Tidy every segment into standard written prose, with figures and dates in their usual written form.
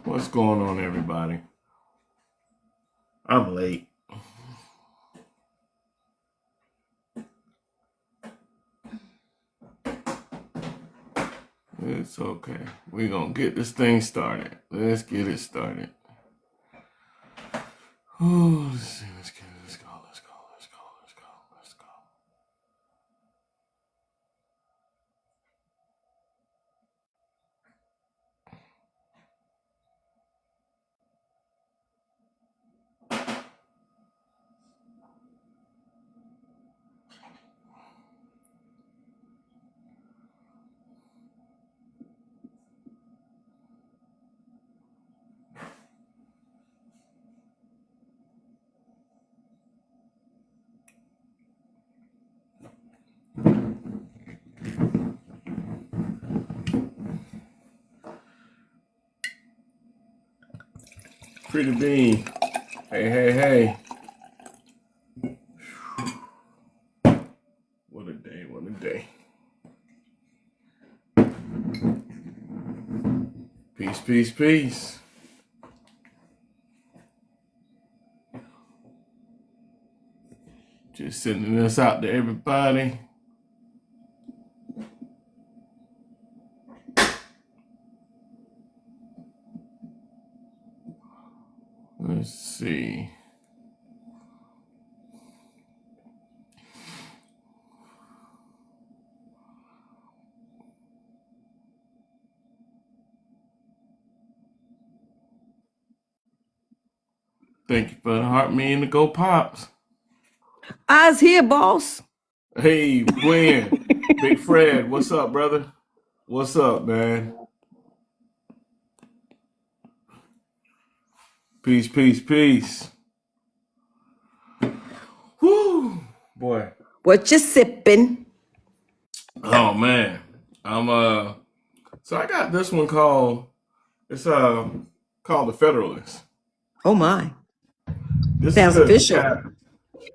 What's going on, everybody? I'm late. It's okay. We're going to get this thing started. Let's get it started. Oh, let's see. Let's go. Pretty Bean. Hey. What a day. Peace. Just sending this out to everybody. Let's see. Thank you for the heart, me and the Go Pops. I's here, boss. Hey, Gwen. Big Fred, what's up, brother? What's up, man? Peace. Whoo, boy. What you sipping? Oh man, So I got this one called The Federalist. Oh my. This sounds official.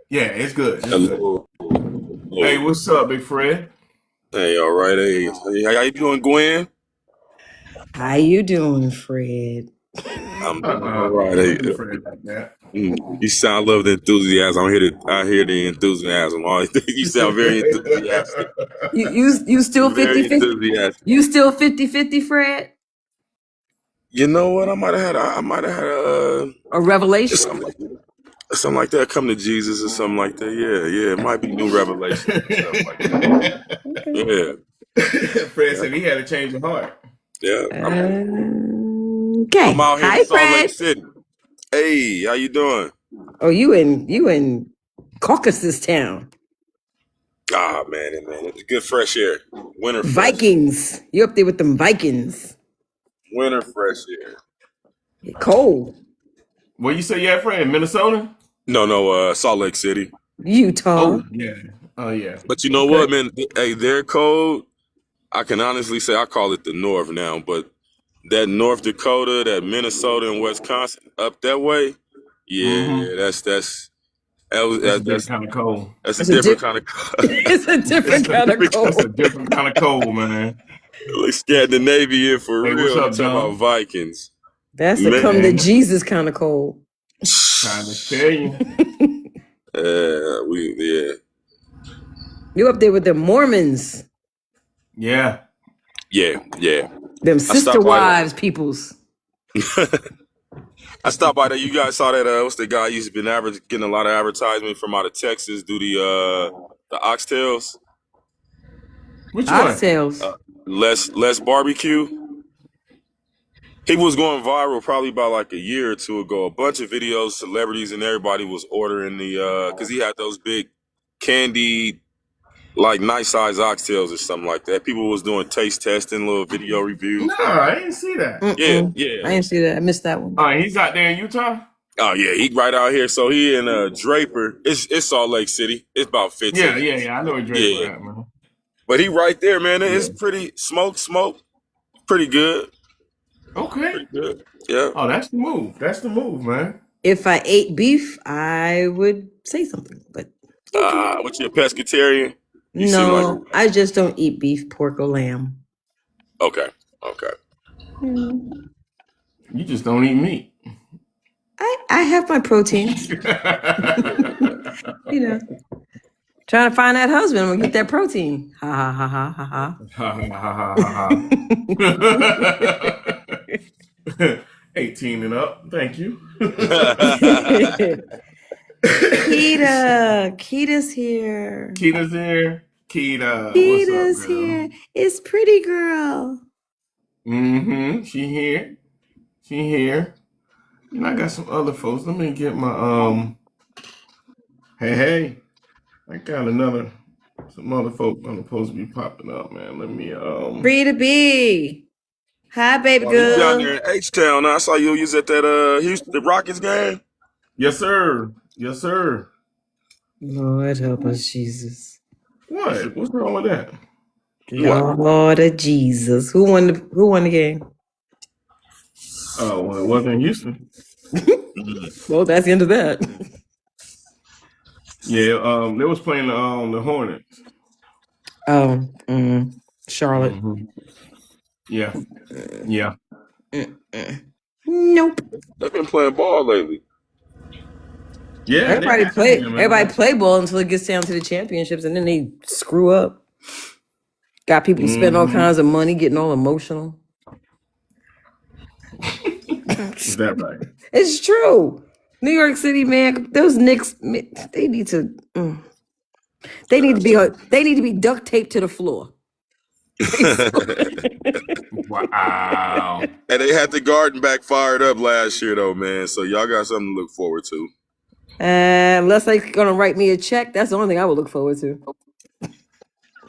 Yeah, it's good. Hello. Hey, what's up, Big Fred? Hey, all right. Hey, how you doing, Gwen? How you doing, Fred? I'm all right. Hey, Fred like that. you sound love the enthusiasm. I hear the enthusiasm. You sound very enthusiastic. You still Very 50-50? enthusiastic. You still 50-50, Fred? You know what? I might have had A revelation? something like that. Come to Jesus or something like that. Yeah. It might be new revelation. Stuff like that. Yeah. Fred said he had a change of heart. Yeah. Okay. I'm out here Hi, in Salt Fred. Lake City. Hey, how you doing? Oh, you in Caucasus Town. Ah, man, it's good fresh air. Winter fresh. Vikings. You up there with them Vikings. Winter fresh air. You're cold. What you say you at, Fred? Minnesota? No, Salt Lake City. Utah. Oh, yeah. But you know what, man? Hey, their cold, I can honestly say I call it the North now, but that North Dakota, that Minnesota and Wisconsin, up that way, yeah, that's a different kind of cold. That's a different kind of cold. It's a different kind of cold. It's a different kind of cold, man. Like Scandinavian for Hey, real. what's up, Talking about Vikings. That's the come to Jesus kind of cold. Trying to tell you. Yeah. You up there with the Mormons. Yeah. Them sister wives peoples. I stopped by there. You guys saw that? What's the guy used to been getting a lot of advertisement from out of Texas? Do the oxtails? Which one? Oxtails. Less barbecue. He was going viral probably about like a year or two ago. A bunch of videos, celebrities, and everybody was ordering because he had those big candy, like nice size oxtails or something like that. People was doing taste testing, little video reviews. No, I didn't see that. Yeah. I didn't see that. I missed that one. Oh, he's out there in Utah? Oh yeah, he right out here. So he in Draper. It's Salt Lake City. It's about 15. Yeah. I know where Draper at, man. But he right there, man. It's pretty smoke, pretty good. Okay. Pretty good. Yeah. Oh, that's the move, man. If I ate beef, I would say something. But what you a pescatarian? No, I just don't eat beef, pork, or lamb. Okay. You just don't eat meat. I have my proteins. You know, trying to find that husband and get that protein. Ha ha ha ha ha ha. Ha ha ha ha ha. 18 and up. Thank you. Kita's here. Kita's here. Kita, Kita's what's up, girl? here. It's pretty girl. Mm-hmm. She here. She here. And I got some other folks. Let me get my hey. I got some other folks I'm supposed to be popping up, man. Let me Rita B. Hi, baby Oh, you down girl. there in H-Town. I saw you was at that Houston, the Rockets game. Yes, sir. Yes, sir. Lord help us, Jesus. What? What's wrong with that? Lord of Jesus. Who won the game? Oh, well, it wasn't in Houston. Well, that's the end of that. Yeah, they was playing the Hornets. Oh, Charlotte. Mm-hmm. Yeah. Nope. They've been playing ball lately. Yeah. Everybody play ball until it gets down to the championships, and then they screw up. Got people spending all kinds of money, getting all emotional. Is that right? It's true. New York City, man, those Knicks, they need to be duct taped to the floor. Wow. And they had the Garden back fired up last year, though, man. So y'all got something to look forward to. Unless they're gonna write me a check, that's the only thing I would look forward to.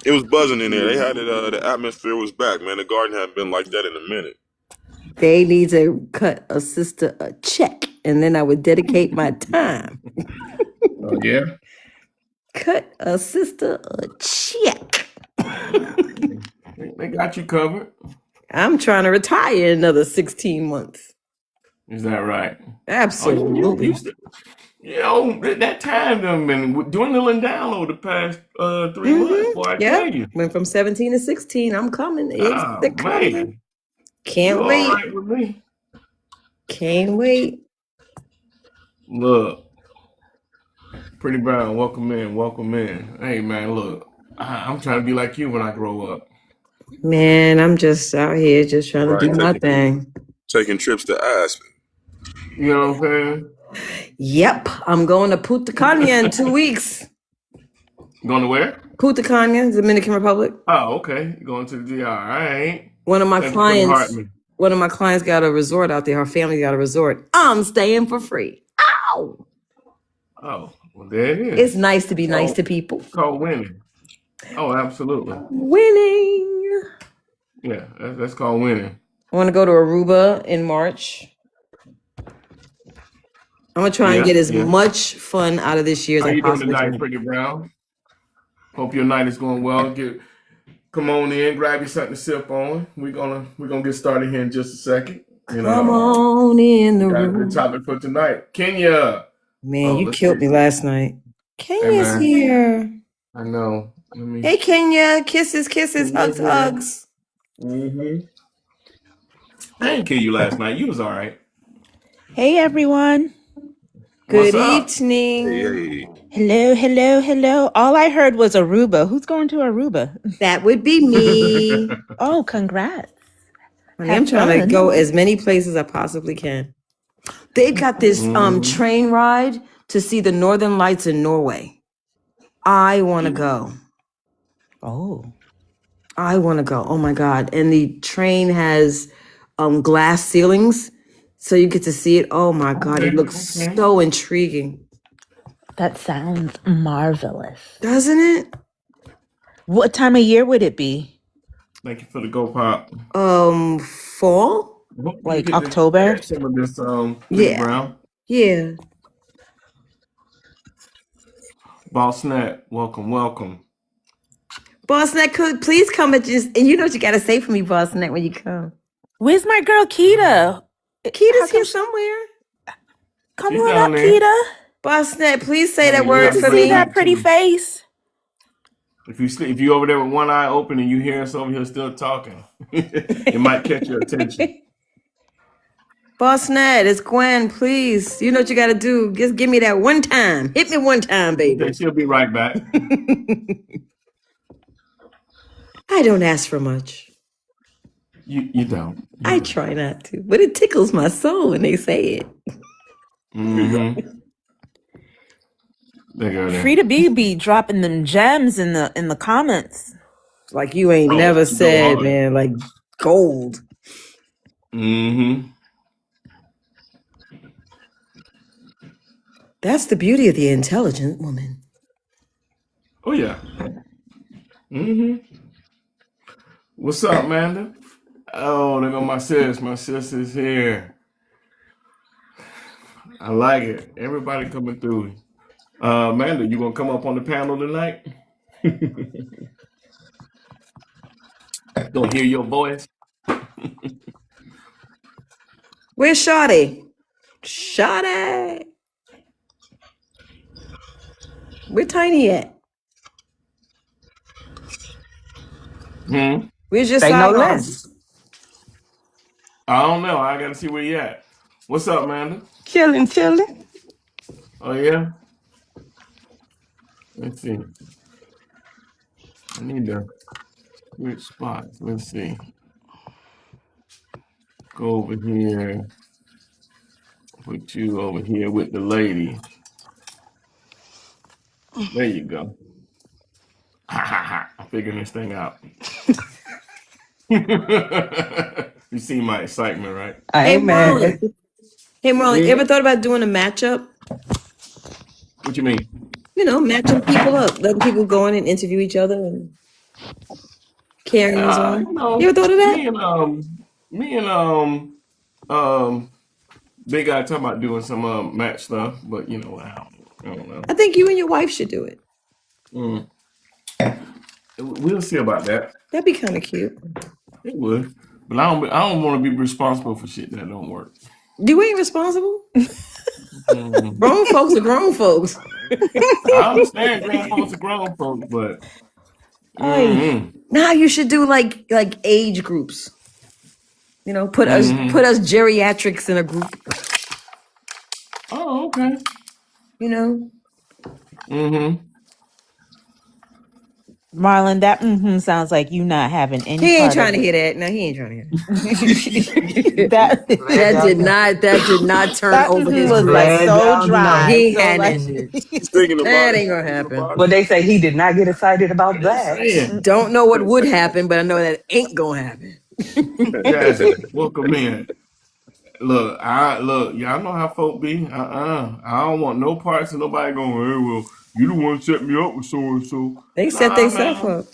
It was buzzing in there. They had it. The atmosphere was back, man. The Garden hadn't been like that in a minute. They need to cut a sister a check, and then I would dedicate my time. Oh, yeah? Cut a sister a check. They got you covered. I'm trying to retire in another 16 months. Is that right? Absolutely. That time done been dwindling down over the past 3 months, boy, I tell you. Went from 17 to 16. I'm coming. They're coming. Man. Can't You wait. all right with me? Can't wait. Look. Pretty Brown, welcome in. Hey, man, look. I'm trying to be like you when I grow up. Man, I'm just out here just trying to do my thing. Taking trips to Aspen. You know what I'm saying? Yep. I'm going to Punta Cana in 2 weeks. Going to where? Punta Cana, Dominican Republic. Oh, okay. Going to the DR. All right. One of my clients got a resort out there. Her family got a resort. I'm staying for free. Ow! Oh, well, there it is. It's nice to be nice to people. It's called winning. Oh, absolutely. Winning. Yeah, that's called winning. I want to go to Aruba in March. I'm going to try and get as much fun out of this year as I possibly can. How you doing tonight, Pretty Brown? Hope your night is going well. Come on in, grab you something to sip on. We're gonna get started here in just a second. Come on in the room. Got a good topic for tonight. Kenya. Man, you killed me last night. Kenya's here. I know. Hey, Kenya. Kisses, hugs. Mm-hmm. I didn't kill you last night. You was all right. Hey, everyone. Good evening. Hey. Hello. All I heard was Aruba. Who's going to Aruba? That would be me. Oh, congrats. I'm trying to go as many places I possibly can. They've got this train ride to see the Northern Lights in Norway. I want to go. Oh. I want to go. Oh, my God. And the train has glass ceilings, so you get to see it. Oh, my God. It looks so intriguing. That sounds marvelous. Doesn't it? What time of year would it be? Thank you for the go pop. Fall? Like October? Some of this Brown. Yeah. Boss Nat, welcome. Boss Nat, please come and you know what you gotta say for me, Boss Nat, when you come. Where's my girl Kita? Kita's here somewhere. Come on up, Kita. Boss Nat, please say that word for See me. that pretty face? If you over there with one eye open and you hear us over here still talking, it might catch your attention. Boss Ned, it's Gwen. Please, you know what you got to do. Just give me that one time. Hit me one time, baby. Okay, she'll be right back. I don't ask for much. You don't. I try not to, but it tickles my soul when they say it. Mm-hmm. They go there. Frida B be dropping them gems in the comments. Like you ain't never said, man, like gold. Mm-hmm. That's the beauty of the intelligent woman. Oh, yeah. Mm-hmm. What's up, Amanda? Oh, there go my sis. My sis is here. I like it. Everybody coming through. Amanda, you gonna come up on the panel tonight? Gonna hear your voice. Where's Shawty? Shawty. Where Tiny at? Where's your Say no sidearm? less. I don't know. I gotta see where you at. What's up, Amanda? Chilling. Oh yeah. Let's see. I need to switch spots. Let's see. Go over here. Put you over here with the lady. There you go. Ha ha ha. I'm figuring this thing out. You see my excitement, right? I ain't mad. Hey, Marlon, you ever thought about doing a matchup? What you mean? You know, matching people up, letting people go in and interview each other and carrying on. You know, You ever thought of that? me and Big Guy talking about doing some match stuff, but you know, I don't know. I think you and your wife should do it. We'll see about that. That'd be kind of cute. It would, but I don't want to be responsible for shit that don't work. You ain't responsible. Grown folks are grown folks. I understand grown folks are grown folks, but now you should do like age groups. You know, put us geriatrics in a group. Oh, okay. You know. Marlon, that sounds like you not having any. He ain't part trying of to it. hear that. No, he ain't trying to hear that that did not turn that over his was like brain. so dry. He So, had like, that ain't gonna happen. But they say he did not get excited about that. Don't know what would happen, but I know that ain't gonna happen. Jazzy, welcome in. Look, y'all know how folk be. I don't want no parts of nobody going, hey, well, you the one set me up with so and so. They set themselves up.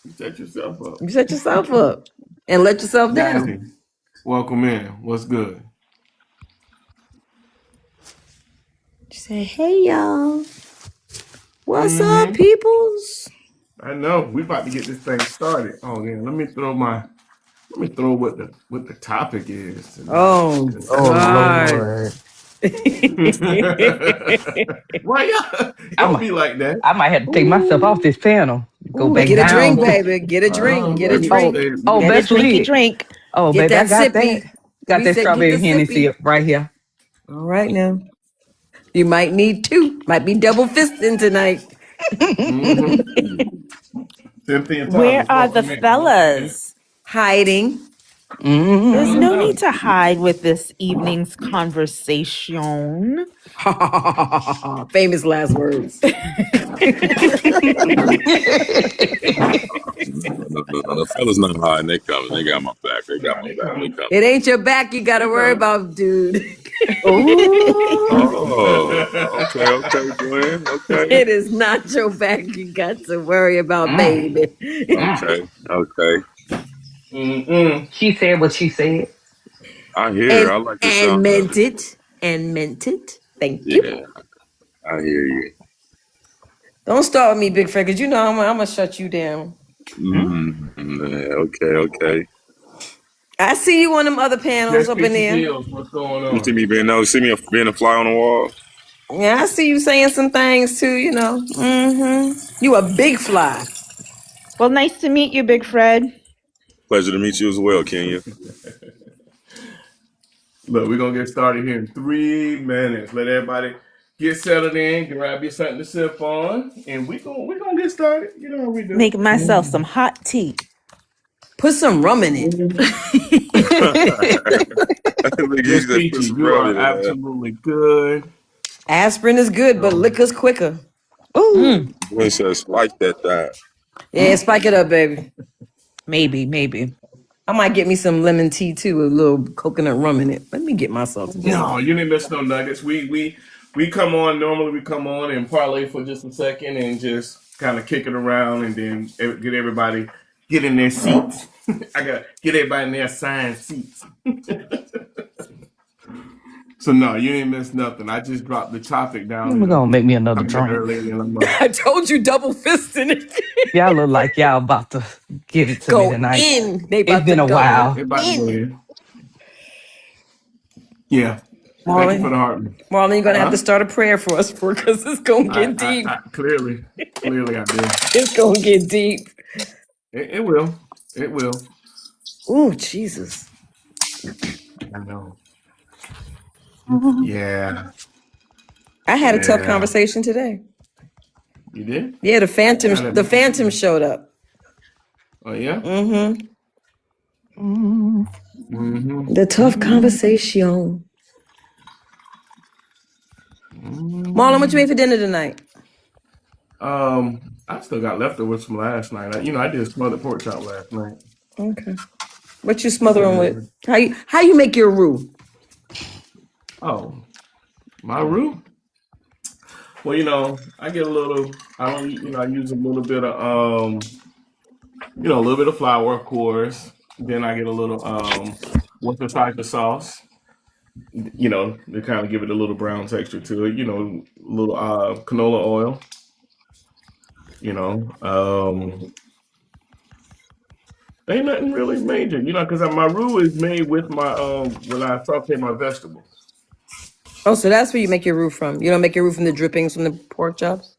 You set yourself up. You set yourself up and let yourself down. Jazzy, welcome in. What's good? She said, hey y'all. What's up, peoples? I know. We about to get this thing started. Oh yeah, let me throw what the topic is tonight. Oh God. Lord. Why y'all don't be like that? I might have to take myself off this panel. Go back get down. a drink, baby. Get a drink. Get a drink. Oh, get best a drinky drink. Oh, get baby, that I got sippy. that. Got that strawberry Hennessy right here. All right now. You might need two. Might be double fisting tonight. Where are the fellas? Hiding. There's no need to hide with this evening's conversation. Famous last words. The fellas not hiding. They coming. They got my back. They got my back. They coming. It ain't your back you got to worry about, dude. Okay, Glenn. Okay. It is not your back you got to worry about, baby. Okay. She said what she said. I hear. I like the sound. Meant it. And meant it. Thank you. Yeah, I hear you. Don't start with me, Big Fred, because you know I'm going to shut you down. Okay. I see you on them other panels up in there. What's going on? You see me being a fly on the wall? Yeah, I see you saying some things too, you know. You a big fly. Well, nice to meet you, Big Fred. Pleasure to meet you as well, Kenya. Look, we're gonna get started here in 3 minutes. Let everybody get settled in, grab you something to sip on, and we gonna get started. You know how we do. Make myself some hot tea. Put some rum in it. Nigga, you Miss just put Peachy, some you rum are in it. absolutely good. Aspirin is good, but liquor's quicker. Ooh. Princess like that. Yeah, spike it up, baby. Maybe. I might get me some lemon tea too, with a little coconut rum in it. Let me get myself together. No, you didn't miss no nuggets. We come on. Normally, we come on and parlay for just a second and just kind of kick it around, and then get everybody get in their seats. I got get everybody in their assigned seats. So no, you ain't missed nothing. I just dropped the topic down We're gonna make me another a bit drink. earlier in the I told you double fisting it. Y'all look like y'all about to give it to me Go tonight. in. They It's about been to a go while. Everybody go in. in. Yeah. Thank you for the heart. Marlon, you're gonna have to start a prayer for us because it's gonna get deep. Clearly I did. It's gonna get deep. It will. It will. Oh, Jesus. I know. Yeah. I had a tough conversation today. You did? Yeah, the Phantom showed up. Oh yeah? Mm-hmm. Mm-hmm. The tough conversation. Marlon, what you made for dinner tonight? I still got leftovers from last night. I did smothered pork chop last night. Okay. What you smothering with? How you make your roux? Oh, my roux? Well, I get a little. I use a little bit of a little bit of flour, of course. Then I get a little Worcestershire sauce. To kind of give it a little brown texture to it. A little canola oil. Ain't nothing really major. Because my roux is made with my when I saute my vegetables. Oh, so that's where you make your roux from. You don't make your roux from the drippings from the pork chops?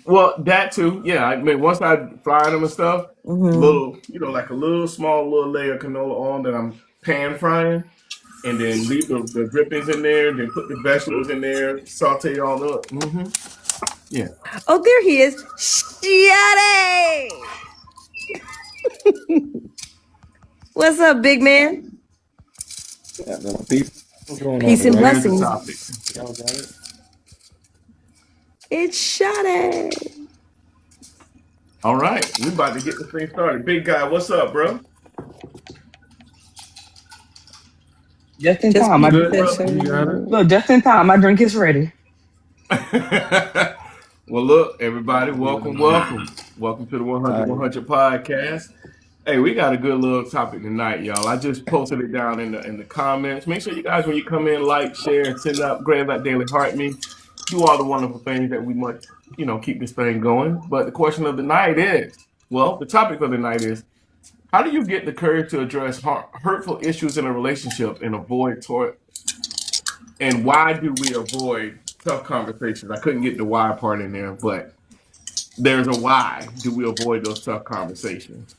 Well, that too. Yeah, I mean, once I fry them and stuff, little, like a little small little layer of canola oil that I'm pan frying, and then leave the drippings in there, then put the vegetables in there, saute all up. Yeah. Oh, there he is. Shitty! What's up, big man? Peace and blessings. It's Shotty. All right, we about to get this thing started. Big guy, what's up, bro? Just in time. Just in time. My drink is ready. Well, look, everybody, welcome to the 100 podcast. Hey, we got a good little topic tonight, y'all. I just posted it down in the comments. Make sure you guys, when you come in, like, share, send up, grab that daily heart me, do all the wonderful things that we must, keep this thing going. But the question of the night is, the topic of the night is, how do you get the courage to address hurtful issues in a relationship and avoid and why do we avoid tough conversations? I couldn't get the why part in there, but there's a why do we avoid those tough conversations.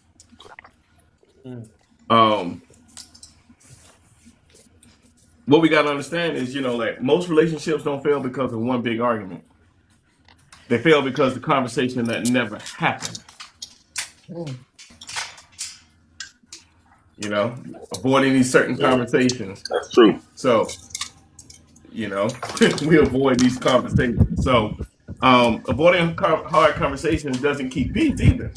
What we got to understand is, like most relationships don't fail because of one big argument. They fail because the conversation that never happened. Avoiding these certain conversations. That's true. So, we avoid these conversations. So, avoiding hard conversations doesn't keep peace either.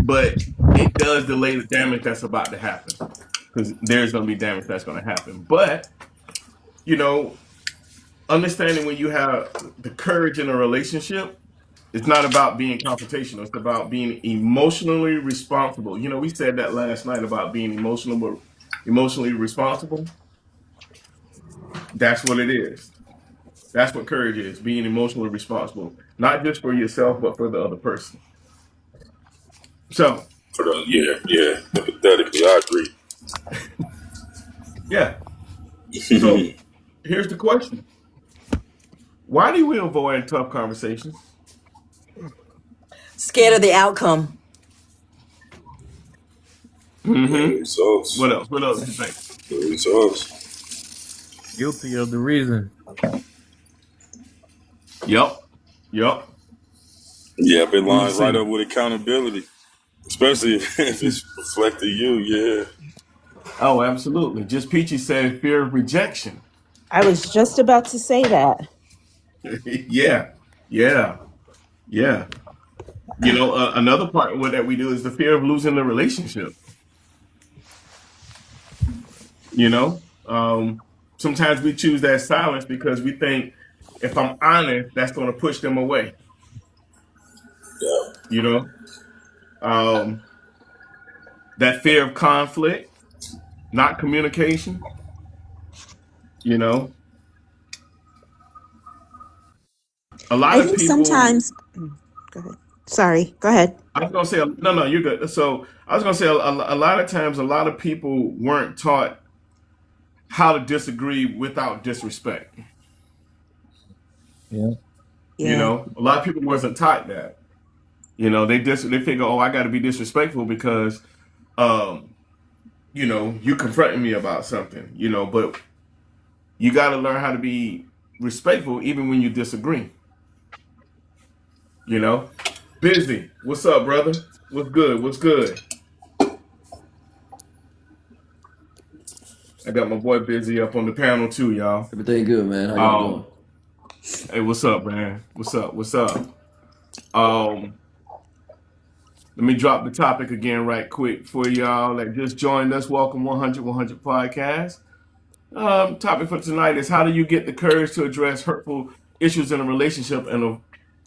But it does delay the damage that's about to happen. Because there's going to be damage that's going to happen. But, understanding when you have the courage in a relationship, it's not about being confrontational. It's about being emotionally responsible. We said that last night about being emotionally responsible. That's what it is. That's what courage is, being emotionally responsible. Not just for yourself, but for the other person. So. Yeah. Empathetically, I agree. Yeah. So, here's the question. Why do we avoid tough conversations? Scared of the outcome. So What else? What else do you think? It's us. Guilty of the reason. Yep. Yep. Yeah, it Let me lines right see. up with accountability, especially if it's reflecting you. Yeah. Oh, absolutely. Just Peachy said fear of rejection. I was just about to say that. Yeah. Yeah. Yeah. Another part of what that we do is the fear of losing the relationship. You know, sometimes we choose that silence because we think if I'm honest, that's going to push them away. Yeah. You know, um, that fear of conflict, not communication. You know, a lot I of think people. sometimes, go ahead. Sorry, go ahead. I was gonna say no, no, you're good. So I was gonna say a lot of times, a lot of people weren't taught how to disagree without disrespect. Yeah. Yeah. A lot of people wasn't taught that. They figure, oh, I got to be disrespectful because, um, you confronting me about something. But you got to learn how to be respectful even when you disagree. You know, Busy. What's up, brother? What's good? What's good? I got my boy Busy up on the panel too, y'all. Everything good, man. How y'all doing? Um, hey, what's up, man? What's up? What's up? Um, Let me drop the topic again right quick for y'all that just joined us. Welcome 100 Podcast. Topic for tonight is how do you get the courage to address hurtful issues in a relationship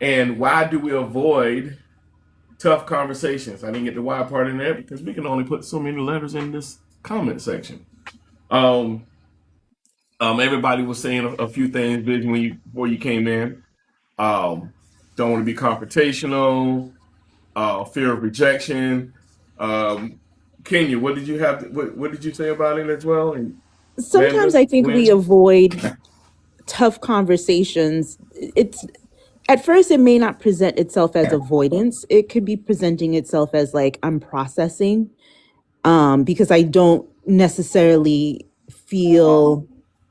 and why do we avoid tough conversations? I didn't get the why part in there because we can only put so many letters in this comment section. Um, Everybody was saying a few things, Vision, before you came in. Don't want to be confrontational. Fear of rejection. Um, Kenya, what did you have? What did you say about it as well? And Sometimes Vanda, I think we when? avoid tough conversations. It's at first it may not present itself as avoidance. It could be presenting itself as like I'm processing because I don't necessarily feel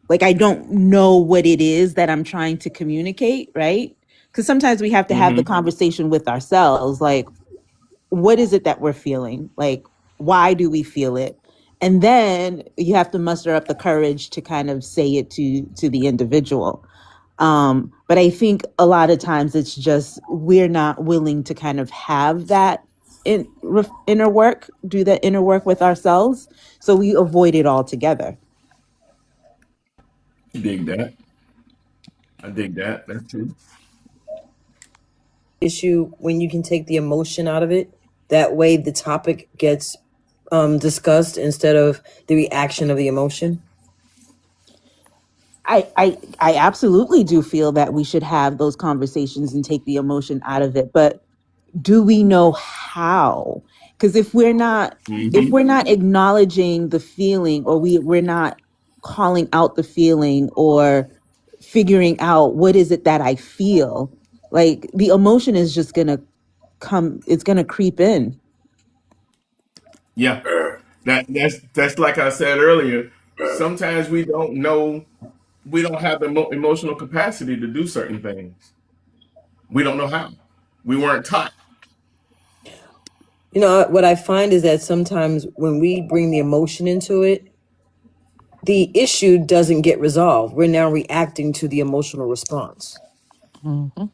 like I don't know what it is that I'm trying to communicate, right? Because sometimes we have to have the Mm-hmm. conversation with ourselves, like, what is it that we're feeling? Like, why do we feel it? And then you have to muster up the courage to kind of say it to the individual. But I think a lot of times it's just we're not willing to kind of have that inner work, do that inner work with ourselves. So we avoid it altogether. Dig that. I dig that. That's true. Issue when you can take the emotion out of it. That way the topic gets discussed instead of the reaction of the emotion. I absolutely do feel that we should have those conversations and take the emotion out of it. But do we know how? Because if we're not Mm-hmm. acknowledging the feeling, or we're not calling out the feeling, or figuring out what is it that I feel, like the emotion is just gonna come, it's gonna creep in. Yeah. That's like I said earlier. Sometimes we don't know. We don't have the emotional capacity to do certain things. We don't know how. We weren't taught. What I find is that sometimes when we bring the emotion into it, the issue doesn't get resolved. We're now reacting to the emotional response. Mm-hmm.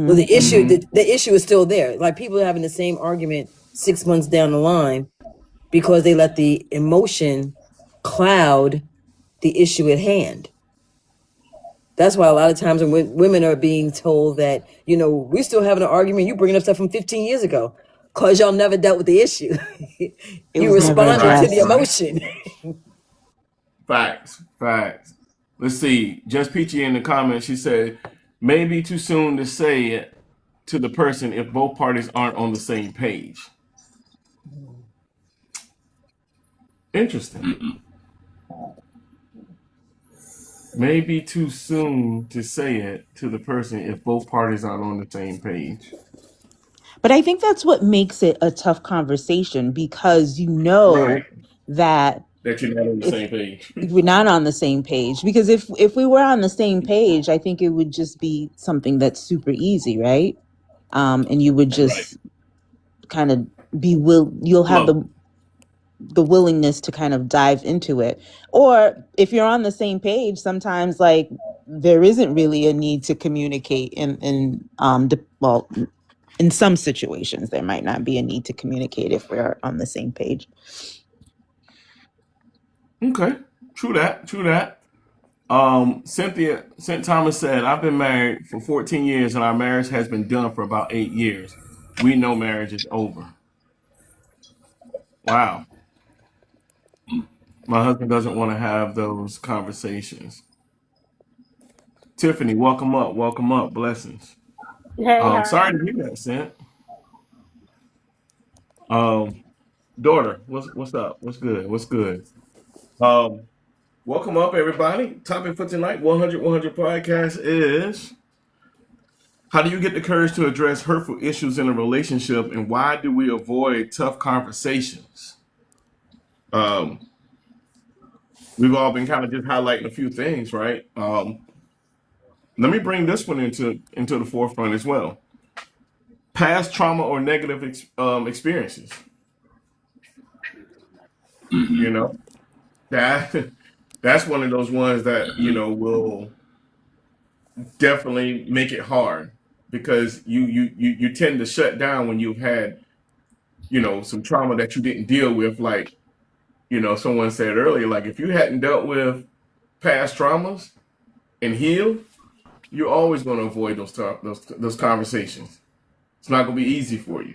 Well, the issue, Mm-hmm. the issue is still there. Like people are having the same argument 6 months down the line because they let the emotion cloud the issue at hand. That's why a lot of times when women are being told that, we're still having an argument, you bringing up stuff from 15 years ago because y'all never dealt with the issue. It You was never responded to Right. the addressed. Right. emotion. Facts. Facts. Let's see. Just Peachy in the comments, she said, maybe too soon to say it to the person if both parties aren't on the same page. Interesting. Maybe too soon to say it to the person if both parties aren't on the same page. But I think that's what makes it a tough conversation, because Right. that that you're not on the same page. We're not on the same page, because if we were on the same page, I think it would just be something that's super easy, right? And you would Right. just kind of you'll have Flow. the willingness to kind of dive into it. Or if you're on the same page, sometimes like there isn't really a need to communicate well, in some situations there might not be a need to communicate if we're on the same page. Okay. True that. True that. St. Thomas said, I've been married for 14 years and our marriage has been done for about 8 years. We know marriage is over. Wow. My husband doesn't want to have those conversations. Tiffany, welcome up. Welcome up. Blessings. Hey, how are Sorry to you? hear that, Sent. Um, daughter, what's up? What's good? What's good? Um, welcome up, everybody. Topic for tonight, 100 podcast is how do you get the courage to address hurtful issues in a relationship, and why do we avoid tough conversations? Um, we've all been kind of just highlighting a few things, right? Let me bring this one into the forefront as well. Past trauma or negative experiences. You know that that's one of those ones that will definitely make it hard because you tend to shut down when you've had some trauma that you didn't deal with, like someone said earlier, like if you hadn't dealt with past traumas and healed, you're always going to avoid those conversations. It's not going to be easy for you.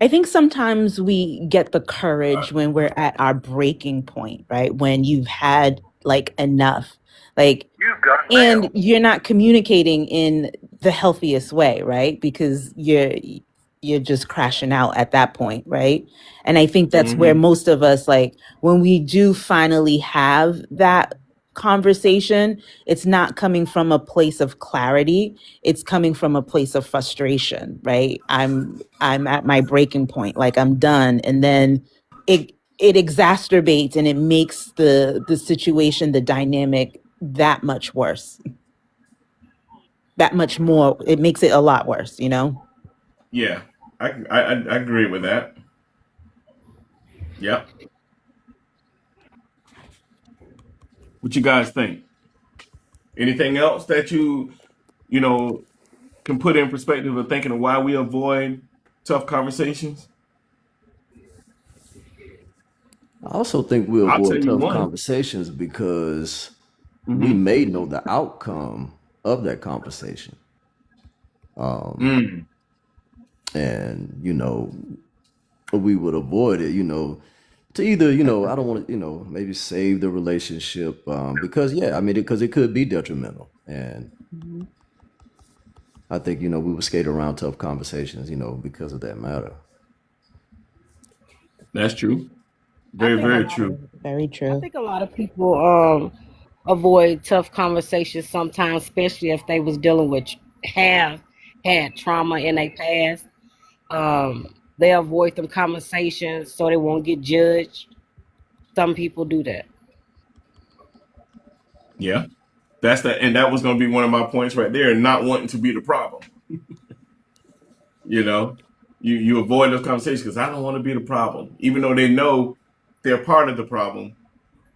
I think sometimes we get the courage when we're at our breaking point, right? When you've had like enough, like, and you're not communicating in the healthiest way, right? Because you're just crashing out at that point, right? And I think that's where Hmm. most of us, like, when we do finally have that conversation, it's not coming from a place of clarity, it's coming from a place of frustration, right? I'm at my breaking point, like I'm done, and then it exacerbates and it makes the situation, the dynamic, that much worse, that much more, it makes it a lot worse, you know. Yeah, I agree with that. Yeah. What you guys think? Anything else that you know can put in perspective of thinking of why we avoid tough conversations? I also think we I'll tell avoid you tough one. conversations because we Mm-hmm. may know the outcome of that conversation. Mm. And, we would avoid it, to either, I don't want to, maybe save the relationship because, yeah, I mean, because it could be detrimental. And Mhm. I think, we would skate around tough conversations, because of that matter. That's true. I Very, think a very lot of true. Very I true. think a lot of people avoid tough conversations sometimes, especially if they was dealing with have had trauma in their past. They avoid them conversations so they won't get judged. Some people do that. Yeah. And that was going to be one of my points right there, not wanting to be the problem. You know, you avoid those conversations because I don't want to be the problem, even though they know they're part of the problem.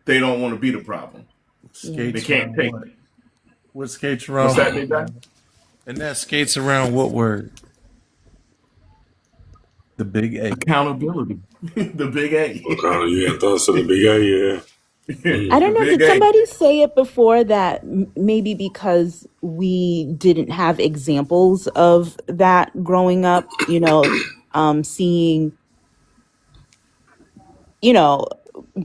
They don't want to be the problem. Yeah. They Skates can't around take what? it. What skates What's around that, what, big guy? man? And that skates around what word? The big A. Accountability. The big Okay, A. yeah, thoughts of the big A, yeah. I Mm. don't The know. big Did A. somebody say it before that maybe because we didn't have examples of that growing up, seeing, you know,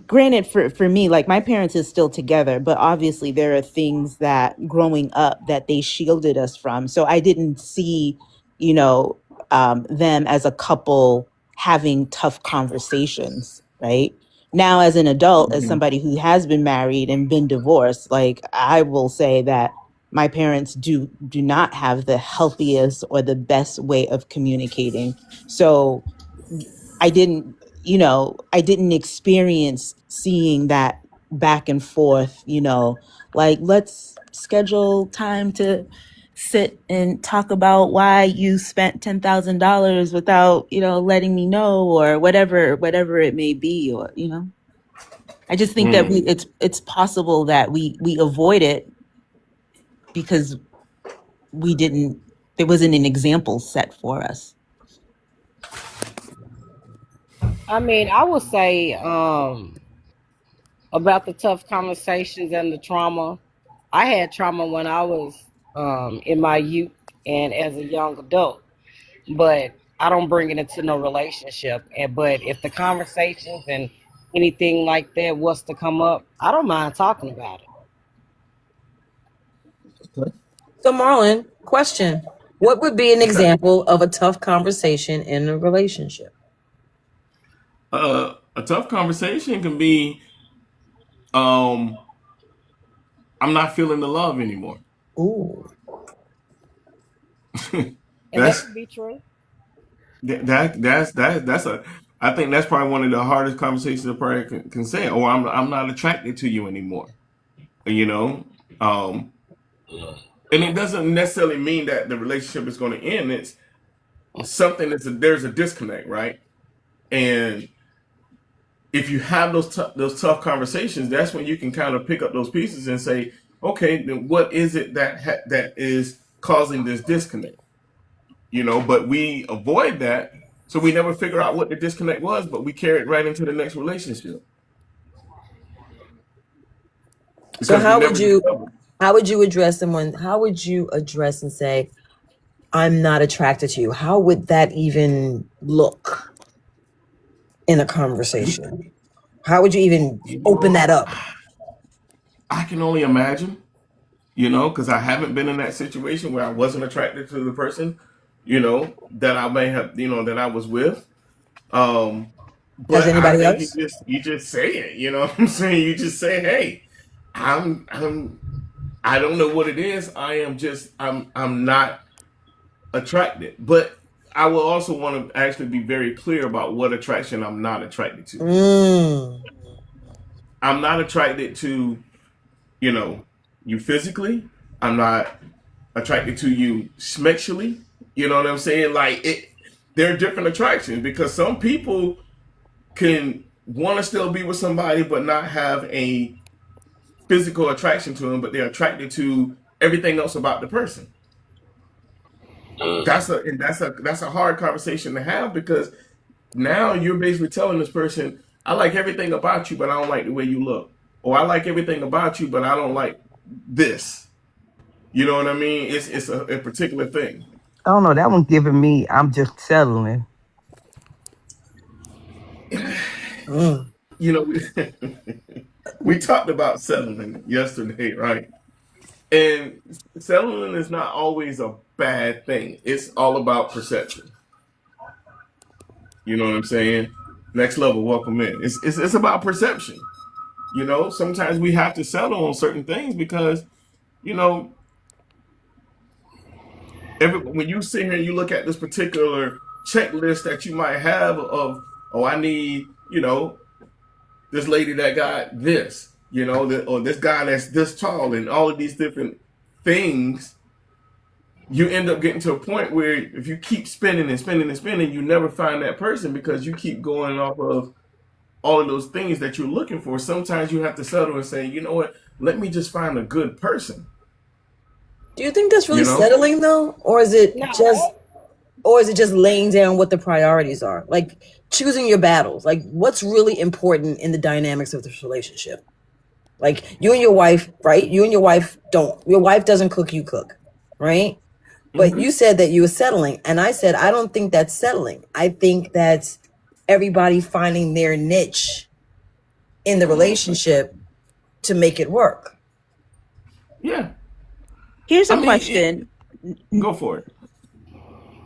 granted for me, like my parents is still together, but obviously there are things that growing up that they shielded us from. So I didn't see, you know them as a couple having tough conversations, right? Now as an adult, as Mhm. somebody who has been married and been divorced, like I will say that my parents do not have the healthiest or the best way of communicating. So I didn't, I didn't experience seeing that back and forth, like let's schedule time to sit and talk about why you spent $10,000 without, letting me know, or whatever it may be, or, I just think that it's possible that we avoid it because there wasn't an example set for us. I mean, I would say about the tough conversations and the trauma. I had trauma when I was in my youth and as a young adult, but I don't bring it into no relationship. But if the conversations and anything like that was to come up, I don't mind talking about it. So, Marlon, question: what would be an Okay. example of a tough conversation in a relationship? A tough conversation can be, I'm not feeling the love anymore. Ooh. And that that's could be true. that's a. I think that's probably one of the hardest conversations a person can say. Or I'm not attracted to you anymore. You know, um, and it doesn't necessarily mean that the relationship is going to end. It's something there's a disconnect, right? And if you have those tough conversations, that's when you can kind of pick up those pieces and say, okay, then what is it that is causing this disconnect? But we avoid that, so we never figure out what the disconnect was, but we carry it right into the next relationship So because we never discovered. how would you address someone? How would you address and say, I'm not attracted to you? How would that even look in a conversation? How would you even open that up? I can only imagine, because I haven't been in that situation where I wasn't attracted to the person, that I may have, that I was with. Has But I anybody think else? you just say it, you know what I'm saying? You just say, hey, I'm I don't know what it is. I'm not attracted. But I will also want to actually be very clear about what attraction I'm not attracted to. Mm. I'm not attracted to, you know, you physically. I'm not attracted to you sexually. You know what I'm saying? Like there are different attractions because some people can want to still be with somebody but not have a physical attraction to them, but they're attracted to everything else about the person. That's a hard conversation to have because now you're basically telling this person, I like everything about you, but I don't like the way you look. Or I like everything about you, but I don't like this. You know what I mean? It's a particular thing. I don't know. That one's giving me, I'm just settling. Mm. We, we talked about settling yesterday, right? And settling is not always a bad thing. It's all about perception. You know what I'm saying? Next level, welcome in. It's about perception. Sometimes we have to settle on certain things because you know when you sit here and you look at this particular checklist that you might have of, oh, I need this lady that got this, or this guy that's this tall, and all of these different things. You end up getting to a point where if you keep spinning and spinning and spinning, you never find that person because you keep going off of all of those things that you're looking for. Sometimes you have to settle and say, you know what, let me just find a good person. Do you think that's really You know? settling though? Or is it No. just laying down what the priorities are? Like choosing your battles. Like what's really important in the dynamics of this relationship? Like you and your wife, right? Your wife doesn't cook, you cook, right? But Mm-hmm. you said that you were settling. And I said, I don't think that's settling. I think that's everybody finding their niche in the relationship to make it work. Yeah. Here's a I mean, question. Go for it.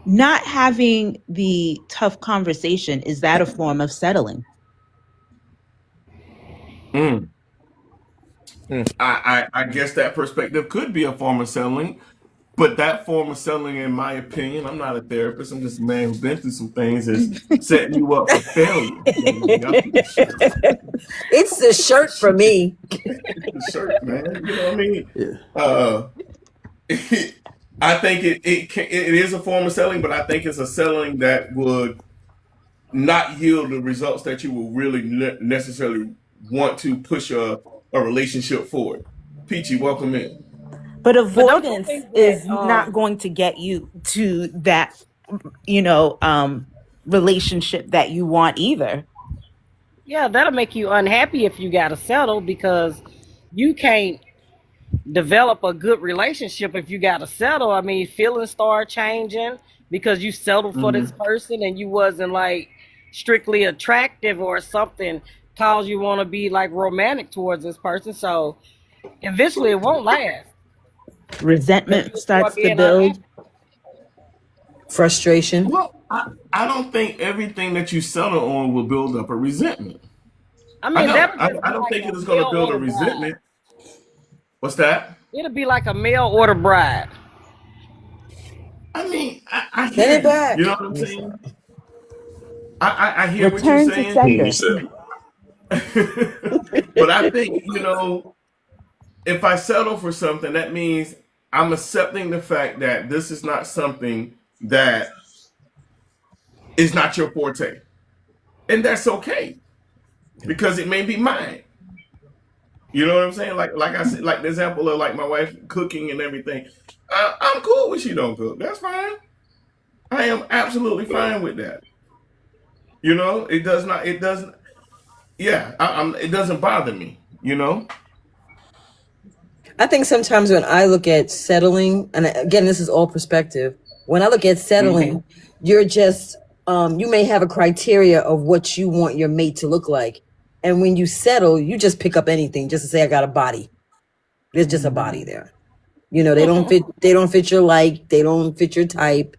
Not having the tough conversation, is that a form of settling? I guess that perspective could be a form of settling. But that form of selling, in my opinion, I'm not a therapist. I'm just a man who's been through some things. Is setting you up for failure. It's the shirt for me. It's the shirt, man. You know what I mean? Yeah. I think it is a form of selling, but I think it's a selling that would not yield the results that you will really necessarily want to push a relationship forward. Peachy, welcome in. But don't you avoidance think is that not going to get you to that, relationship that you want either. yeah, that'll make you unhappy if you gotta settle because you can't develop a good relationship if you gotta settle. I mean, feelings start changing because you settled for this person and you wasn't like strictly attractive or something cause you want to be like romantic towards this person. So eventually it won't last. Resentment You starts start to being build. unhappy. Frustration. Well, I don't think everything that you settle on will build up a resentment. I I mean, don't. that'll just I be don't like think it a is going to mail build a order bride. resentment. What's that? It'll be like a mail order bride. I mean, I Send hear it you. You back. know what I'm saying? I hear what you're Return to saying. You sender. said But I think, if I settle for something, that means I'm accepting the fact that this is not something that is not your forte. And that's okay because it may be mine. You know what I'm saying? Like I said, like the example of like my wife cooking and everything. I'm cool when she don't cook. That's fine. I am absolutely fine with that. It does not. It doesn't. Yeah, it doesn't bother me. I think sometimes when I look at settling, and again, this is all perspective. When I look at settling, you're just you may have a criteria of what you want your mate to look like, and when you settle, you just pick up anything just to say I got a body. There's just a body there. They don't fit. They don't fit your like. They don't fit your type.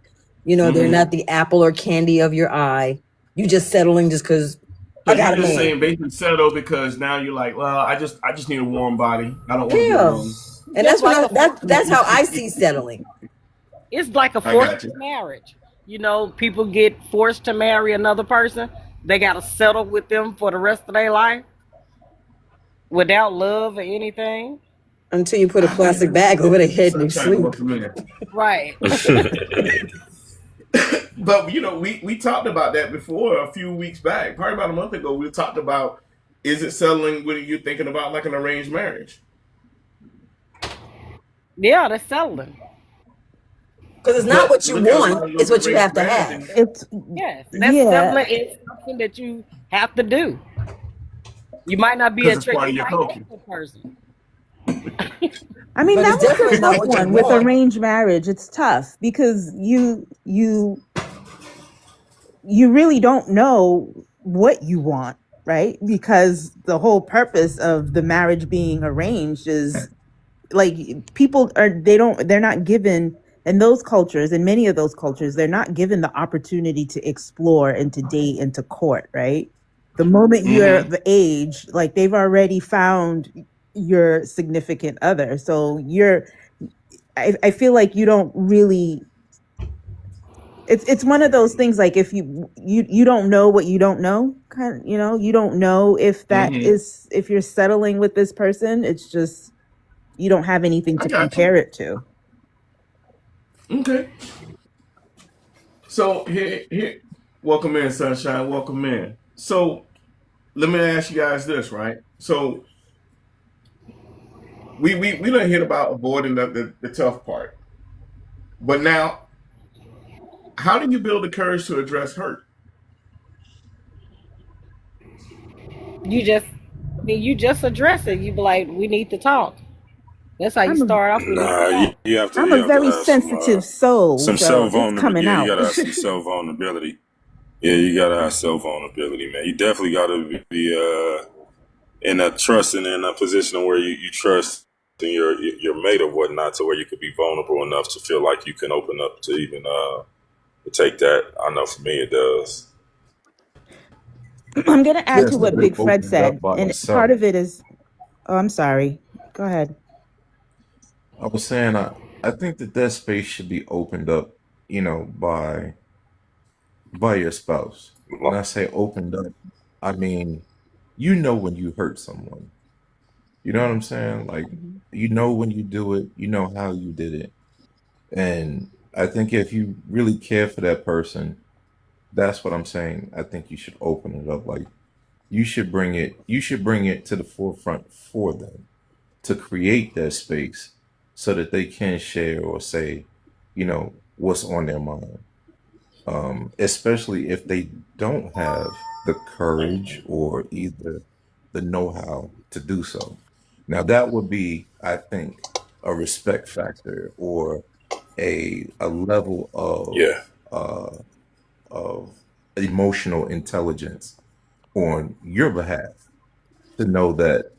They're not the apple or candy of your eye. You just settling just because So I got you're a just man. saying basically settle because now you're like, well, I just need a warm body. I don't want to be Yeah, alone. and Just like that's how I see settling. it's like a I got forced you. marriage. People get forced to marry another person. They gotta settle with them for the rest of their life without love or anything. Until you put a plastic bag over their head and they Sunshine, sleep. welcome in. Right. But we talked about that before a few weeks back, probably about a month ago. We talked about, is it settling? What are you thinking about, like an arranged marriage? Yeah, that's settling. Because it's not what you look at a lot want; of it's those what you arranged have to marriages. have. It's Yes. That's yeah. settling is something that you have to do. You might not be Because it's part attracted. of You your might culture. hate the person. I mean, But that it's was definitely a not tough what you one with want. arranged marriage. It's tough because you really don't know what you want, right? Because the whole purpose of the marriage being arranged is like they're not given in those cultures, in many of those cultures, they're not given the opportunity to explore and to date and to court, right? The moment you're of age, like they've already found your significant other. So I feel like you don't really, it's one of those things like if you don't know what you don't know, kind of, you don't know if that is, if you're settling with this person, it's just you don't have anything I to got you. compare it to. Okay. So here, welcome in, Sunshine. Welcome in. So let me ask you guys this, right? So we done hit about avoiding the tough part, but now, how do you build the courage to address hurt? You just address it. You be like, we need to talk. That's how you I'm a start off. We need to nah. talk. You have to I'm you a have to very have sensitive soul, some so self it's vulnerability. coming Yeah, you out. gotta have some self vulnerability. Yeah, you gotta have self vulnerability, man. You definitely gotta be in a trusting in a position where you trust in your mate or whatnot, to where you could be vulnerable enough to feel like you can open up to even take that. I know for me it does. I'm going to add Yes, to I've what been Big Fred opened up said. by And part myself. of it is, oh, I'm sorry. Go ahead. I was saying I think that space should be opened up, by your spouse. When I say opened up, I mean when you hurt someone. You know what I'm saying? Like Mhm. when you do it, you know how you did it. And I think if you really care for that person, that's what I'm saying. I think you should open it up. Like you should bring it to the forefront for them to create that space so that they can share or say, what's on their mind. Especially if they don't have the courage or either the know-how to do so. Now that would be, I think, a respect factor or a level Yeah. of emotional intelligence on your behalf to know that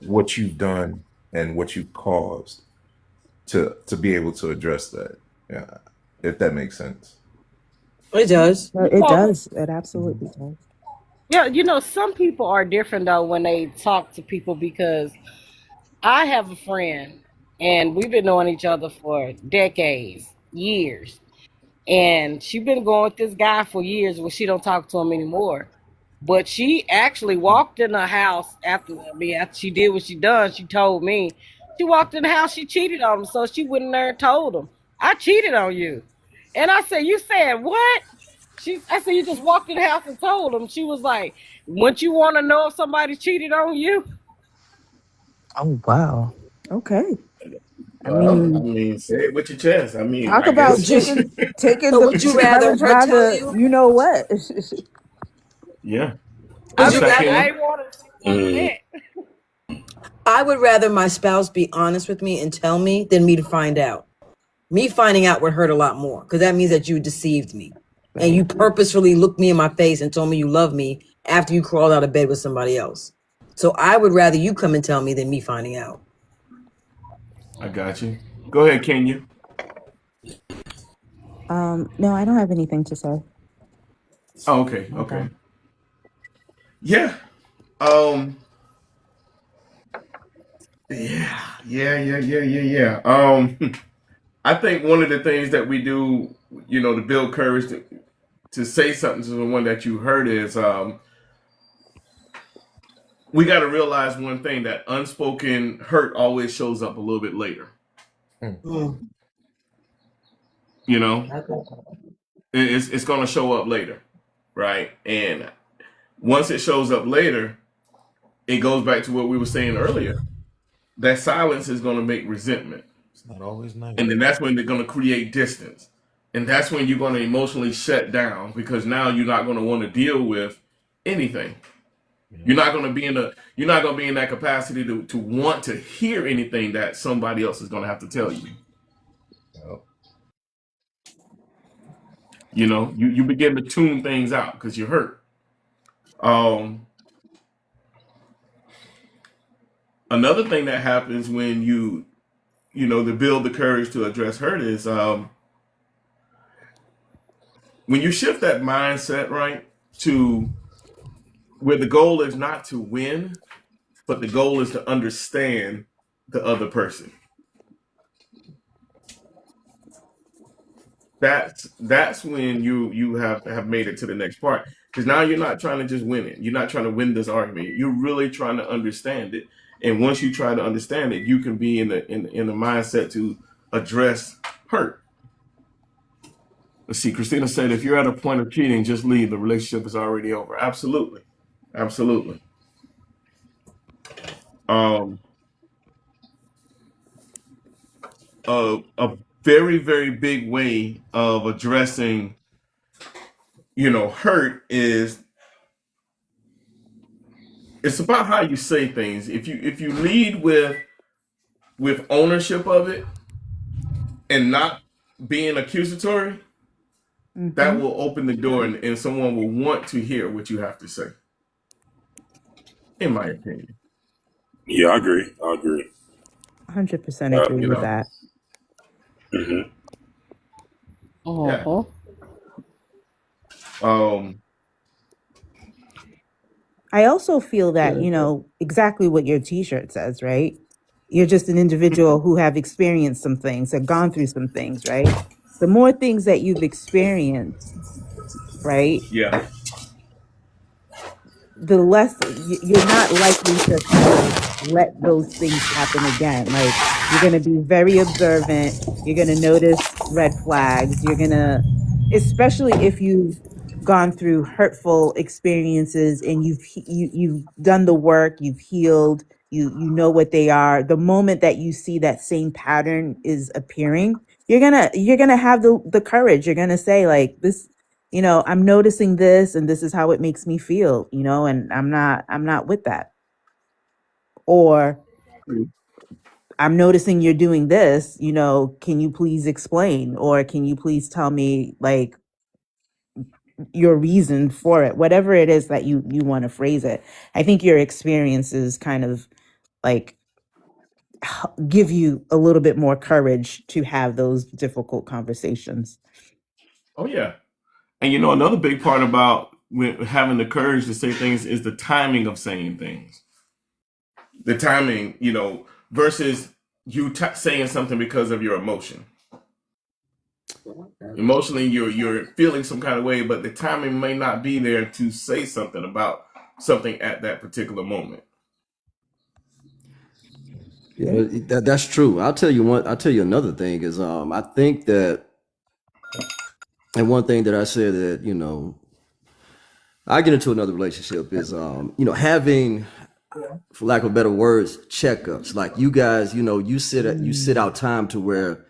what you've done and what you've caused to be able to address that. Yeah, if that makes sense. It does. It Well, does. It absolutely does. yeah, some people are different though when they talk to people because I have a friend and we've been knowing each other for decades, years. And she been going with this guy for years, but she don't talk to him anymore. But she actually walked in the house after she did what she done. She told me she walked in the house. She cheated on him, so she went in there and told him, "I cheated on you." And I said, "You said what?" I said, "You just walked in the house and told him." She was like, "Wouldn't you want to know if somebody cheated on you?" Oh wow. Okay. I Well, I mean, mean, say it with your chest. I mean, talk I about Would guess. you? taking So the would you rather courage her by tell the you? you know what. Yeah. Would What's you I that, rather? I Kenya? ain't want to see Mm. that. I would rather my spouse be honest with me and tell me than me to find out. Me finding out would hurt a lot more because that means that you deceived me and you Thank you. purposefully looked me in my face and told me you love me after you crawled out of bed with somebody else. So I would rather you come and tell me than me finding out. I got you. Go ahead, Kenya. No, I don't have anything to say. Oh, okay, Okay. okay. Yeah. Um. Yeah. I think one of the things that we do, to build courage to say something to someone that you hurt is, we got to realize one thing that unspoken hurt always shows up a little bit later. Mm. Mm. You know, it's going to show up later, right? And once it shows up later, it goes back to what we were saying earlier. That silence is going to make resentment. It's not always nice. And then that's when they're going to create distance. And that's when you're going to emotionally shut down because now you're not going to want to deal with anything. Yeah. You're not going to be in that capacity to want to hear anything that somebody else is going to have to tell you. Yeah. You begin to tune things out because you're hurt. Um, Another thing that happens when to build the courage to address hurt is, when you shift that mindset, right, to where the goal is not to win, but the goal is to understand the other person. That's when you have made it to the next part. Because now you're not trying to just win it. You're not trying to win this argument. You're really trying to understand it. And once you try to understand it, you can be in the mindset to address hurt. Let's see. Christina said, if you're at a point of cheating, just leave. The relationship is already over. Absolutely, absolutely. Um, a very very big way of addressing hurt is, it's about how you say things. If you lead with ownership of it and not being accusatory, that Mm-hmm. will open the door, and someone will want to hear what you have to say, in my opinion. Yeah, I agree. I agree. 100% agree You with know, that. Hmm. yeah. Uh-huh. Um, I also feel that, yeah. exactly what your t-shirt says, right? You're just an individual who have experienced some things, have gone through some things, right? The more things that you've experienced, right, Yeah. the less you're not likely to kind of let those things happen again. Like, you're going to be very observant. You're going to notice red flags. You're going to, especially if you've gone through hurtful experiences and you've done the work, you've healed, you know what they are. The moment that you see that same pattern is appearing, you're gonna have the courage. You're gonna say, like, this, I'm noticing this and this is how it makes me feel, and I'm not with that. Or, I'm noticing you're doing this, can you please explain, or can you please tell me, like, your reason for it, whatever it is that you want to phrase it. I think your experiences kind of, like, give you a little bit more courage to have those difficult conversations. Oh yeah. And you know, another big part about having the courage to say things is the timing of saying things. The timing, versus you saying something because of your emotion. Emotionally, you're feeling some kind of way, but the timing may not be there to say something about something at that particular moment. Yeah, that's true. I'll tell you one. I'll tell you another thing is, I think that, and one thing that I said that, I get into another relationship is, having, for lack of better words, checkups. Like, you guys, you sit out time to where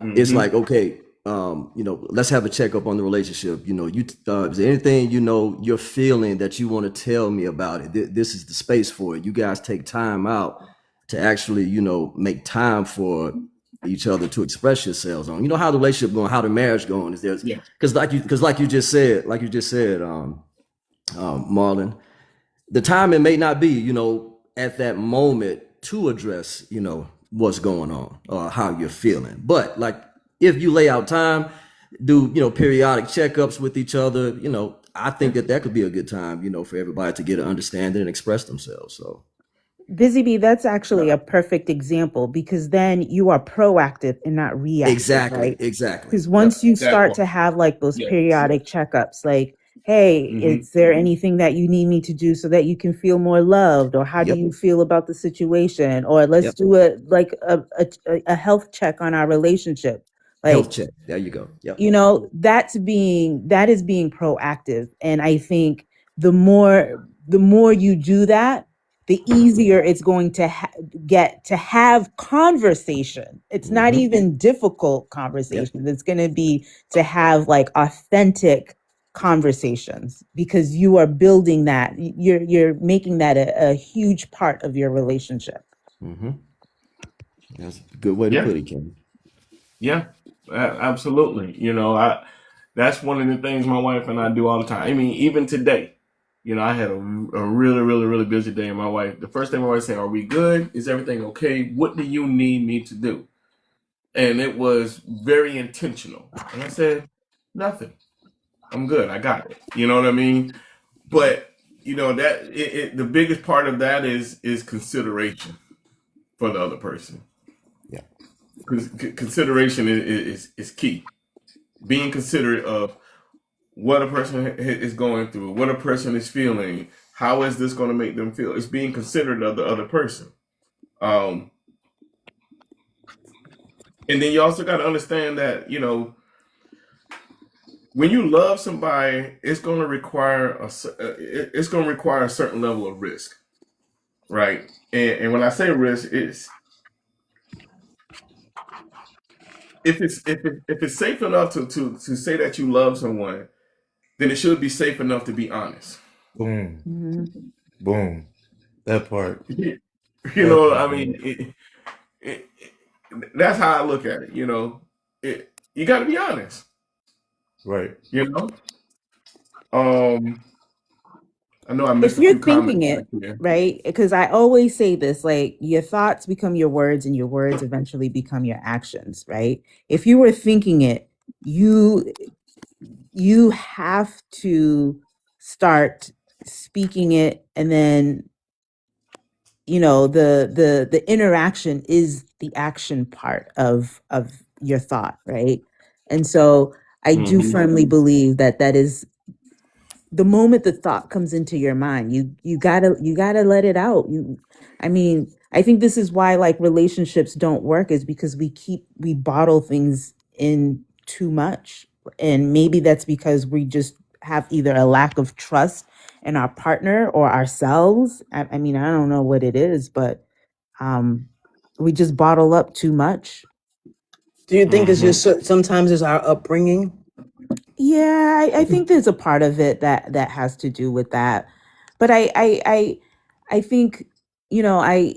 it's Mm-hmm. like, okay, let's have a checkup on the relationship. Is there anything, you're feeling that you want to tell me about it? This is the space for it. You guys take time out to actually, make time for each other to express yourselves on. You know how the relationship going, how the marriage going is there, Yeah. because like you just said, Marlon, the timing may not be, at that moment to address, what's going on or how you're feeling. But, like, if you lay out time, do, periodic checkups with each other, I think that could be a good time, for everybody to get an understanding and express themselves. So Busy Bee, that's actually a perfect example, because then you are proactive and not reactive, exactly, right? exactly. Because Yep. once you That start part. to have, like, those Yeah. periodic checkups, like, hey, Mm-hmm. is there anything that you need me to do so that you can feel more loved, or how do Yep. you feel about the situation, or let's Yep. do a health check on our relationship, Health like, check. There you go. Yep. that is being proactive. And I think the more you do that, the easier it's going to get to have conversation. It's not Mm-hmm. even difficult Yep. conversation. It's going to be to have, like, authentic conversations, because you are building that. You're making that a huge part of your relationship. Mm-hmm. That's a good way to Yeah. put it, Kim. Yeah. Absolutely. That's one of the things my wife and I do all the time. I mean, even today, I had a really, really, really busy day, and my wife, the first thing my wife said, "Are we good? Is everything okay? What do you need me to do?" And it was very intentional. And I said, "Nothing. I'm good. I got it." You know what I mean? But that the biggest part of that is consideration for the other person. Yeah. Because consideration is key. Being considerate of what a person is going through, what a person is feeling, how is this going to make them feel? It's being considerate of the other person. Um, and then you also got to understand that when you love somebody, it's going to require a certain level of risk, right? And when I say risk, it's if it's safe enough to say that you love someone, then it should be safe enough to be honest. Boom, Mhm. boom. That part. You That know, part. I mean, it, that's how I look at it. You got to be honest. Right. You know, um, I know I If missed a you're few thinking comments back it, here. right? Because I always say this, like, your thoughts become your words and your words eventually become your actions, right? If you were thinking it, you you have to start speaking it, and then you know, the interaction is the action part of your thought, right? And so I do Mm-hmm. firmly believe that that is the moment the thought comes into your mind, you gotta let it out. I mean, I think this is why like relationships don't work, is because we bottle things in too much. And maybe that's because we just have either a lack of trust in our partner or ourselves. I mean, I don't know what it is, but um we just bottle up too much. Do you think it's Mm-hmm. just sometimes it's our upbringing? Yeah, I think there's a part of it that has to do with that. But I think, you know, I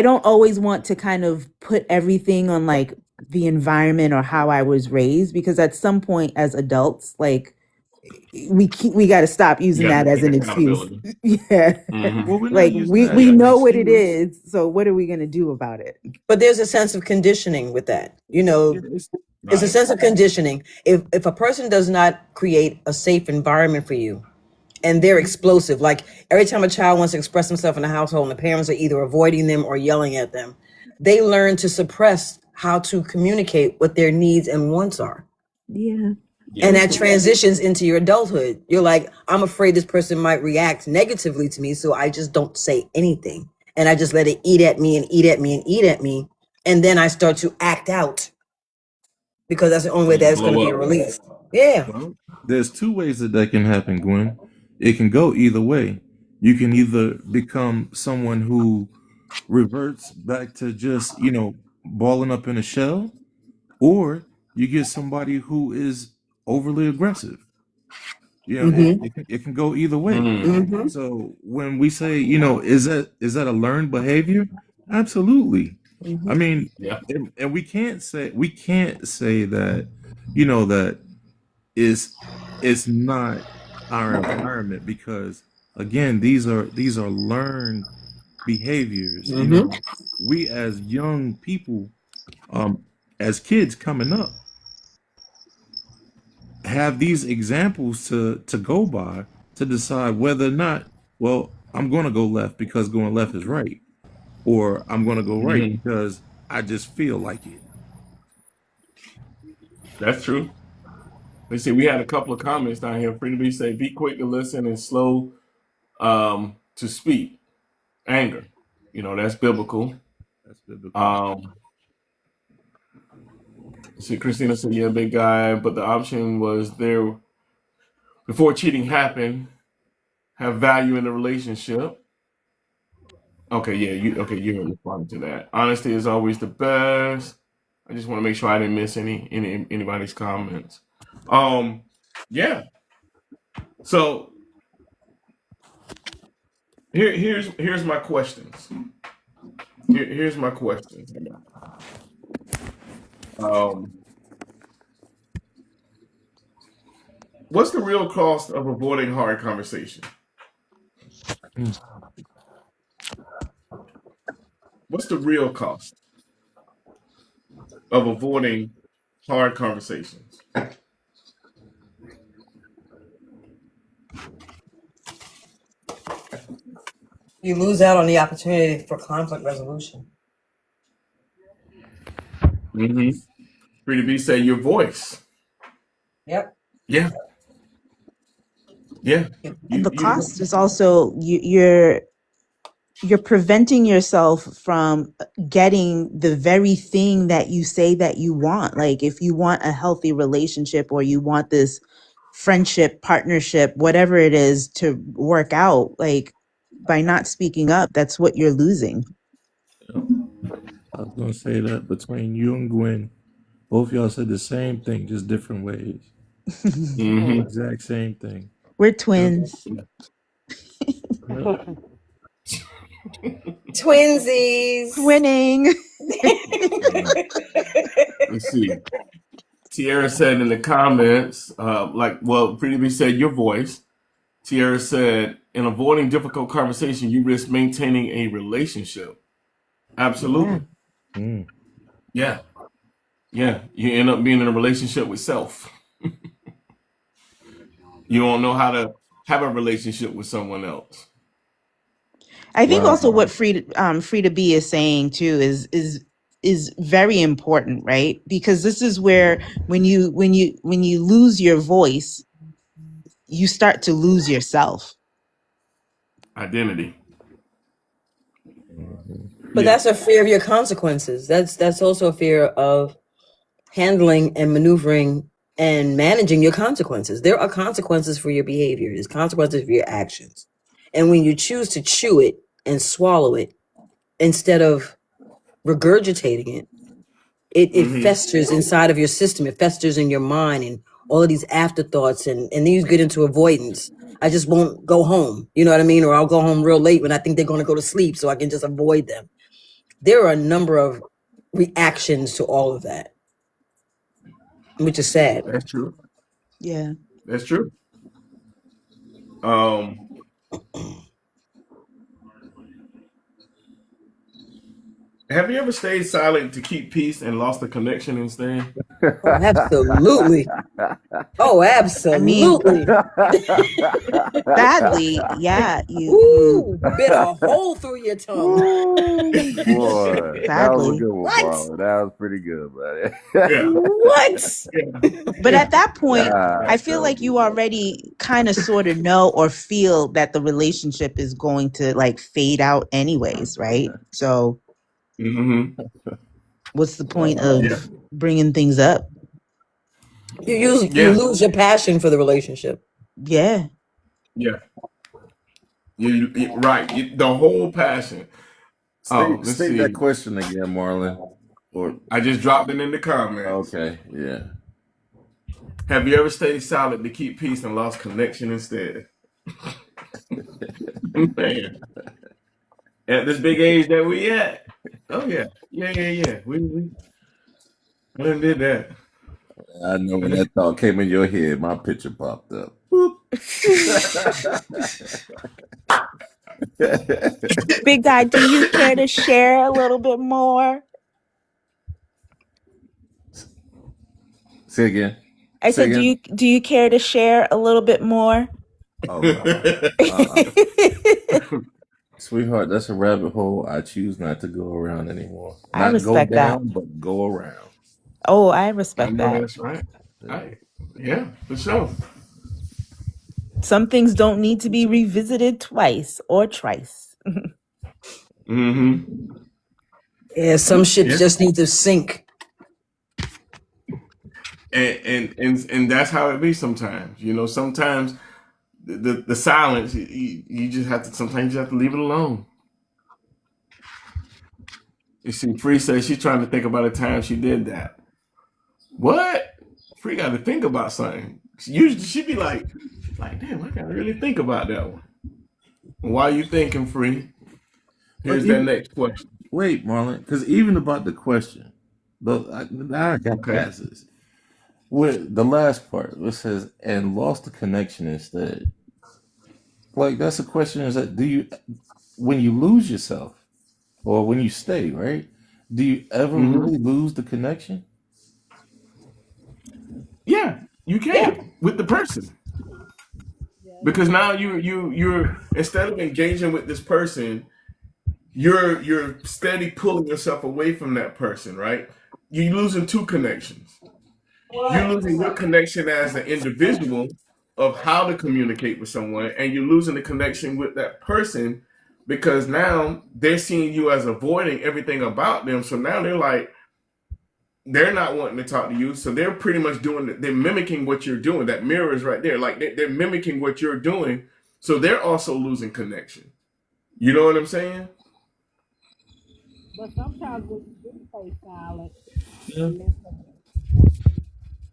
don't always want to kind of put everything on like the environment or how I was raised, because at some point as adults, like we got to stop You using got that to as take an excuse. accountability. Yeah. Mm-hmm. Well, we're not Like using that we as an know what it excuse. is, so what are we going to do about it? But there's a sense of conditioning with that. You know, Yeah, it's it's a Right. sense of conditioning. If a person does not create a safe environment for you, and they're explosive, like every time a child wants to express himself in the household, and the parents are either avoiding them or yelling at them, they learn to suppress how to communicate what their needs and wants are. Yeah. And Yep. that transitions into your adulthood. You're like, I'm afraid this person might react negatively to me, so I just don't say anything. And I just let it eat at me and eat at me and eat at me. And then I start to act out because that's the only way And you that's going to blow be up. released. Yeah. Well, there's two ways that can happen, Gwen. It can go either way. You can either become someone who reverts back to just, balling up in a shell, or you get somebody who is overly aggressive. Mm-hmm. It can go either way. Mm. Mm-hmm. So when we say, is that a learned behavior? Absolutely. I Mm-hmm. mean, Yeah. and we can't say that, that it's not our environment, because again, these are learned behaviors. Mm-hmm. We as young people, um, as kids coming up, have these examples to go by to decide whether or not, well, I'm going to go left because going left is right, or I'm going to go right Mm-hmm. because I just feel like it. That's true. Let's see. We had a couple of comments down here. Free to be say, be quick to listen and slow to speak. Anger. That's biblical. That's biblical. Um, see, Christina said, yeah, big guy, but the option was there before cheating happened, have value in the relationship. Okay, yeah, you're responding to that. Honesty is always the best. I just want to make sure I didn't miss anybody's comments. Um, yeah. So here's my questions. Here's my questions. Um, what's the real cost of avoiding hard conversation? Mm. What's the real cost of avoiding hard conversations? You lose out on the opportunity for conflict resolution. Mm-hmm. Free to be say your voice. Yep. Yeah, yeah. And You the you cost is also you're preventing yourself from getting the very thing that you say that you want. Like if you want a healthy relationship, or you want this friendship, partnership, whatever it is to work out, like by not speaking up, that's what you're losing. Yep. I was gonna say that between you and Gwen, both y'all said the same thing, just different ways. mm-hmm. Exact same thing. We're Yep. twins. Yep. Twinsies. Winning. Let's see. Tierra said in the comments, well, Pretty B said your voice. Tierra said, in avoiding difficult conversation, you risk maintaining a relationship. Yeah. Absolutely. Mm. Yeah. Yeah. You end up being in a relationship with self. You don't know how to have a relationship with someone else. I think also what Wow. Free to Be is saying too is very important, right? Because this is where when you lose your voice, you start to lose yourself. Identity. But Yeah. that's a fear of your consequences. That's also a fear of handling and maneuvering and managing your consequences. There are consequences for your behavior. There's consequences for your actions. And when you choose to chew it and swallow it instead of regurgitating it, it festers inside of your system. It festers in your mind and all of these afterthoughts, and then you get into avoidance. I just won't go home. You know what I mean? Or I'll go home real late when I think they're going to go to sleep so I can just avoid them. There are a number of reactions to all of that, which is sad. That's true. Yeah. That's true. Um, have you ever stayed silent to keep peace and lost the connection instead? Oh, absolutely. Oh, I mean, absolutely. sadly, yeah, you Ooh, bit a hole through your tongue. Ooh, boy, that was a sadly. good one, What? Marlon. That was pretty good, buddy. Yeah. What? Yeah. But at that point, God, I feel that like was you already kind of sort of know or feel that the relationship is going to like fade out anyways, right? So hmm what's the point wow. Yeah. of bringing things up? You Yeah. lose your passion for the relationship. Yeah. Yeah. Right. The whole passion. State Let's state that see. question again, Marlon. Or I just dropped it in the comments. okay, yeah. Have you ever stayed silent to keep peace and lost connection instead? Man, at this big age that we at. Oh yeah. Yeah. I done did that. I know when that thought came in your head, my picture popped up. Boop. Big guy, do you care to share a little bit more? Say again. I Say said, again. do you care to share a little bit more? Oh no. Sweetheart, that's a rabbit hole I choose not to go around anymore. I Not go respect that. down, but go around. Oh, I I respect know that. that's right. Yeah, for sure. Some things don't need to be revisited twice or thrice. Mm-hmm. Yeah, some shit Yeah. just need to sink. And that's how it be sometimes. You know, sometimes the silence, you just have to, sometimes you have to leave it alone. You see, Free says she's trying to think about a time she did that. What? Free got to think about something. Usually she'd be like, damn, I gotta really think about that one. Why you thinking, Free? But Here's that next question. wait, Marlon, because even about the question, now I got Okay. past this. With the last part, it says, and lost the connection instead. Like, that's a question is that when you lose yourself or when you stay, right? Do you ever Mm-hmm. really lose the connection? Yeah, you can with the person. Because now you're instead of engaging with this person, you're steady pulling yourself away from that person, right? You're losing two connections. You're losing your connection as an individual of how to communicate with someone, and you're losing the connection with that person because now they're seeing you as avoiding everything about them. So now they're not wanting to talk to you. So they're pretty much they're mimicking what you're doing. That mirror is right there. Like they're mimicking what you're doing. So they're also losing connection. You know what I'm saying? But sometimes when you do stay silent Yeah. and listen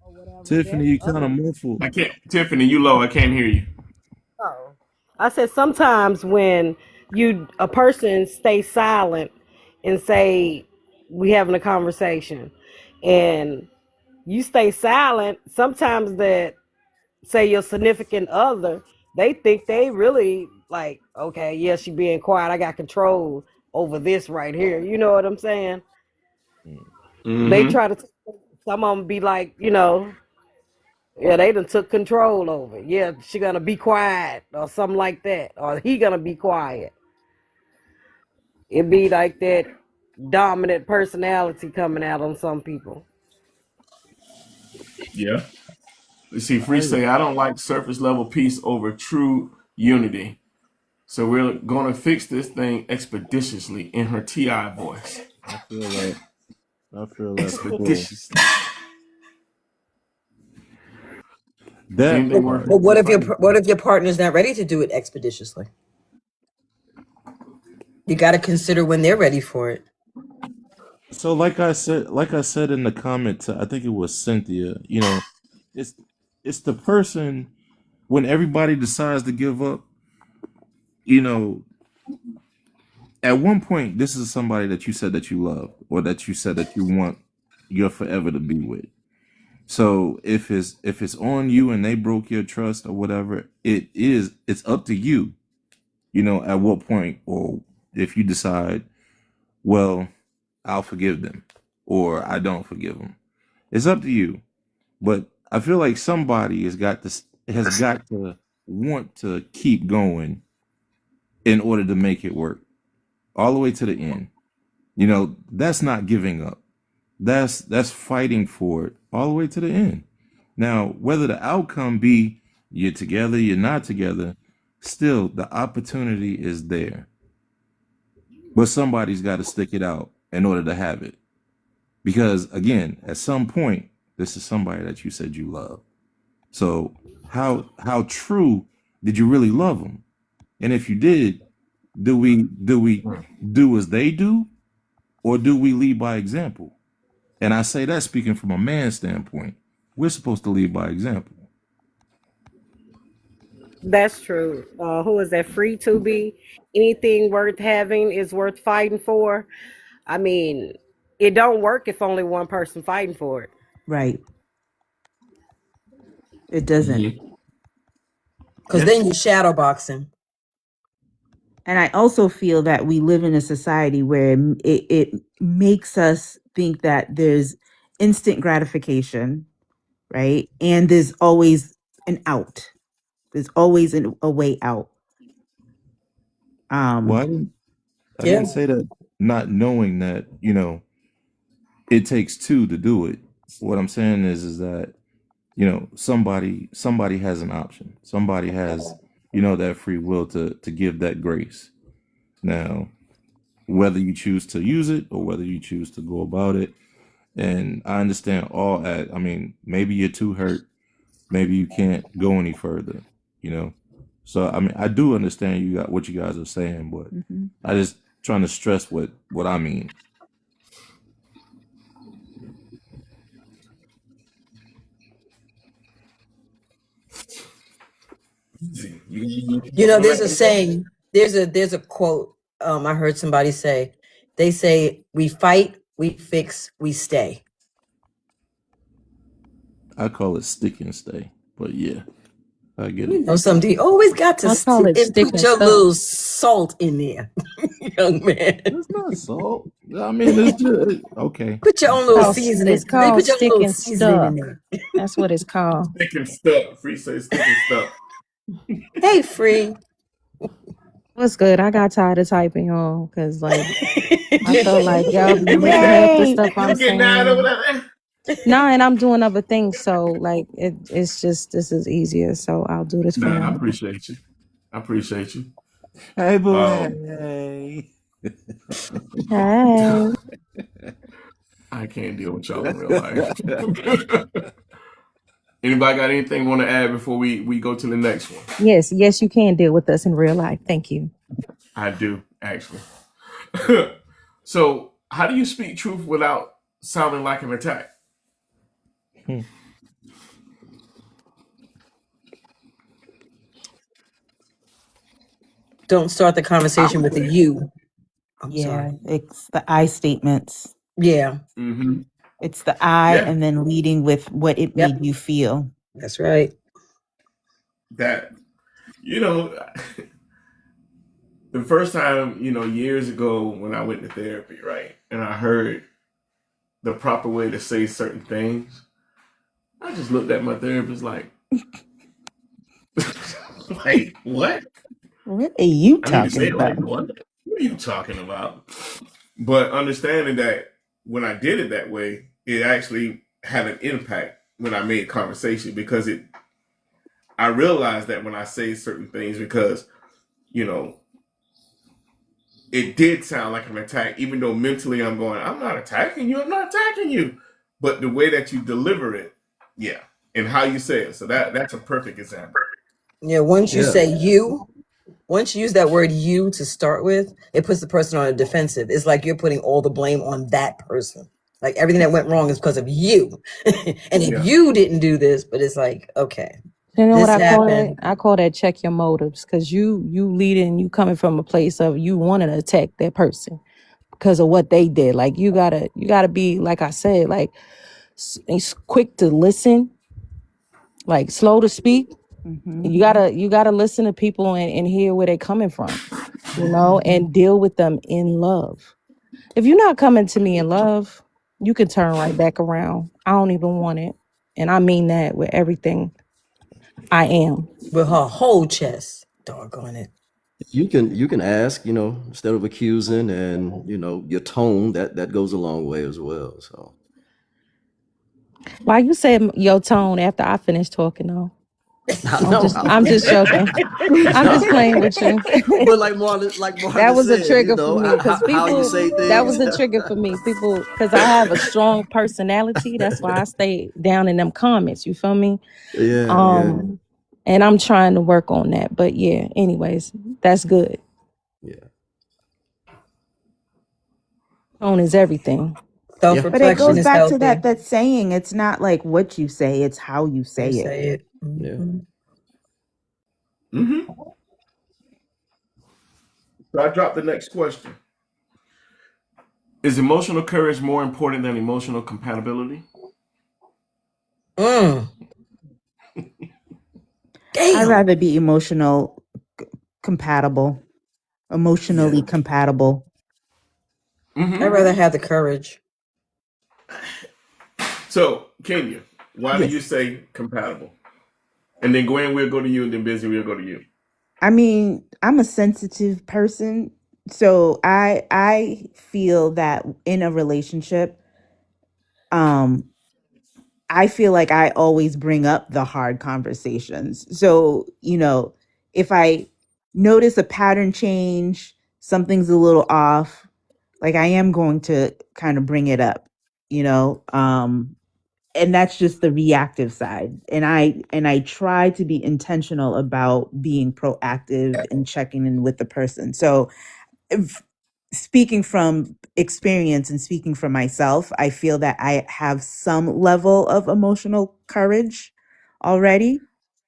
or whatever, Tiffany, there's you kind other. of muffled. I can't. Tiffany, you low. I can't hear you. Oh, I said sometimes when a person stays silent and say we having a conversation, and you stay silent, sometimes that say your significant other, they think they really like, okay, yeah, she being quiet. I got control over this right here. You know what I'm saying? They Mm-hmm. try to. Some of them be like, yeah, they done took control over it. Yeah, she gonna be quiet or something like that, or he gonna be quiet. It be like that dominant personality coming out on some people. Yeah. You see, Free say, I don't like surface level peace over true unity. So we're going to fix this thing expeditiously in her TI voice. I feel that. I feel that for sure. Expeditiously. That Same thing part. working But with fighting. what if your partner's not ready to do it expeditiously? You got to consider when they're ready for it. So like I said in the comment, I think it was Cynthia, it's it's the person when everybody decides to give up, you know, at one point this is somebody that you said that you love or that you said that you want your forever to be with. So if it's on you and they broke your trust or whatever, it's up to you, at what point or if you decide, well, I'll forgive them or I don't forgive them. It's up to you. But I feel like somebody has got to want to keep going in order to make it work all the way to the end. That's not giving up. That's fighting for it all the way to the end. Now, whether the outcome be you're together, you're not together, still the opportunity is there. But somebody's got to stick it out in order to have it. Because again, at some point, this is somebody that you said you love. So how true did you really love them? And if you did, do we do as they do, or do we lead by example? And I say that speaking from a man's standpoint, we're supposed to lead by example. That's true. Who is that? Free to be. Anything worth having is worth fighting for. I mean, it don't work if only one person fighting for it. Right. It doesn't. Because then you're shadow boxing. And I also feel that we live in a society where it makes us think that there's instant gratification, right? And there's always an out. There's always a way out. Well, I didn't say that not knowing that, it takes two to do it. What I'm saying is that, somebody has an option. Somebody has, that free will to give that grace. Now, whether you choose to use it or whether you choose to go about it. And I understand I mean, maybe you're too hurt. Maybe you can't go any further, So, I mean, I do understand what you guys are saying, but I just trying to stress what I mean. There's a saying, there's a quote I heard somebody say. They say, we fight, we fix, we stay. I call it stick and stay, but yeah, I get it. Something you always got to call it stick put and your stuff. little salt in there, young man. It's not salt. I mean, it's just okay. Put your own little seasoning. It's called Put your stick little and seasoning in stuff. there. That's what it's called. Stick and stuff. Free say stick and stuff. Hey, Free. What's good? I got tired of typing on because, like, I felt like y'all be missing half the stuff I'm saying. No, and I'm doing other things, so like it's just this is easier. So I'll do this for I now. appreciate you. Hey, boy. Hey. Hey. I can't deal with y'all in real life. Anybody got anything want to add before we go to the next one? Yes, you can deal with us in real life. Thank you. I do, actually. So, how do you speak truth without sounding like an attack? Don't start the conversation with the you. Sorry. It's the I statements. Yeah. Mm-hmm. It's the I and then leading with what it made you feel. That's right. That, the first time, years ago when I went to therapy, right, and I heard the proper way to say certain things, I just looked at my therapist like, like, what? What are you I need to say talking it like about? what? What are you talking about? But understanding that when I did it that way, it actually had an impact when I made conversation because I realized that when I say certain things because, you know, it did sound like an attack, even though mentally I'm going, I'm not attacking you, I'm not attacking you. But the way that you deliver it, yeah, and how you say it. So that's a perfect example. Yeah, once you Yeah. say you, once you use that word you to start with, it puts the person on a defensive. It's like you're putting all the blame on that person. Like everything that went wrong is because of you. And if Yeah. you didn't do this, but it's like, okay, You know what this I call it? happened. I call that check your motives, because you leading, you coming from a place of you wanting to attack that person because of what they did. Like you gotta be, like I said, like it's quick to listen, like slow to speak. Mm-hmm. You gotta listen to people and hear where they're coming from, and deal with them in love. If you're not coming to me in love, you can turn right back around. I don't even want it. And I mean that with everything I am. With her whole chest. Doggone it. You can ask, instead of accusing, and your tone that goes a long way as well. So Why you say your tone after I finish talking though? I I'm know, just I'm just joking. I'm just playing with you. but like Marlon That was a said, trigger for me because how you people, say that things. was a trigger for me. People, because I have a strong personality. That's why I stay down in them comments. You feel me? Yeah, yeah, Um, and I'm trying to work on that. But yeah, anyways, that's good. yeah, Tone is everything. Self yeah, But it reflection goes is back to healthy. that saying. It's not like what you say; it's how you say You it. say it. yeah. Mm-hmm. So I dropped the next question. Is emotional courage more important than emotional compatibility? Mm. I'd Damn. rather be compatible, Yeah. emotionally compatible. I'd Mm-hmm. rather have the courage. So, Kenya, why do you Yes. say compatible? And then Gwen, we'll go to you, and then Busy, we'll go to you. I mean, I'm a sensitive person, so I feel that in a relationship, um, I feel like I always bring up the hard conversations. So, if I notice a pattern change, something's a little off, like I am going to kind of bring it up, you know. And that's just the reactive side. And I try to be intentional about being proactive and checking in with the person. So, if, speaking from experience and speaking for myself, I feel that I have some level of emotional courage already.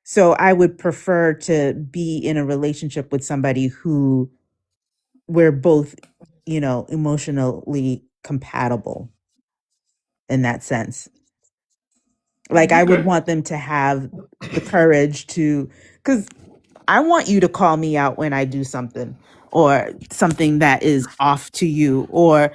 So I would prefer to be in a relationship with somebody who we're both, emotionally compatible in that sense. Like I would Okay. want them to have the courage to, because I want you to call me out when I do something or something that is off to you, or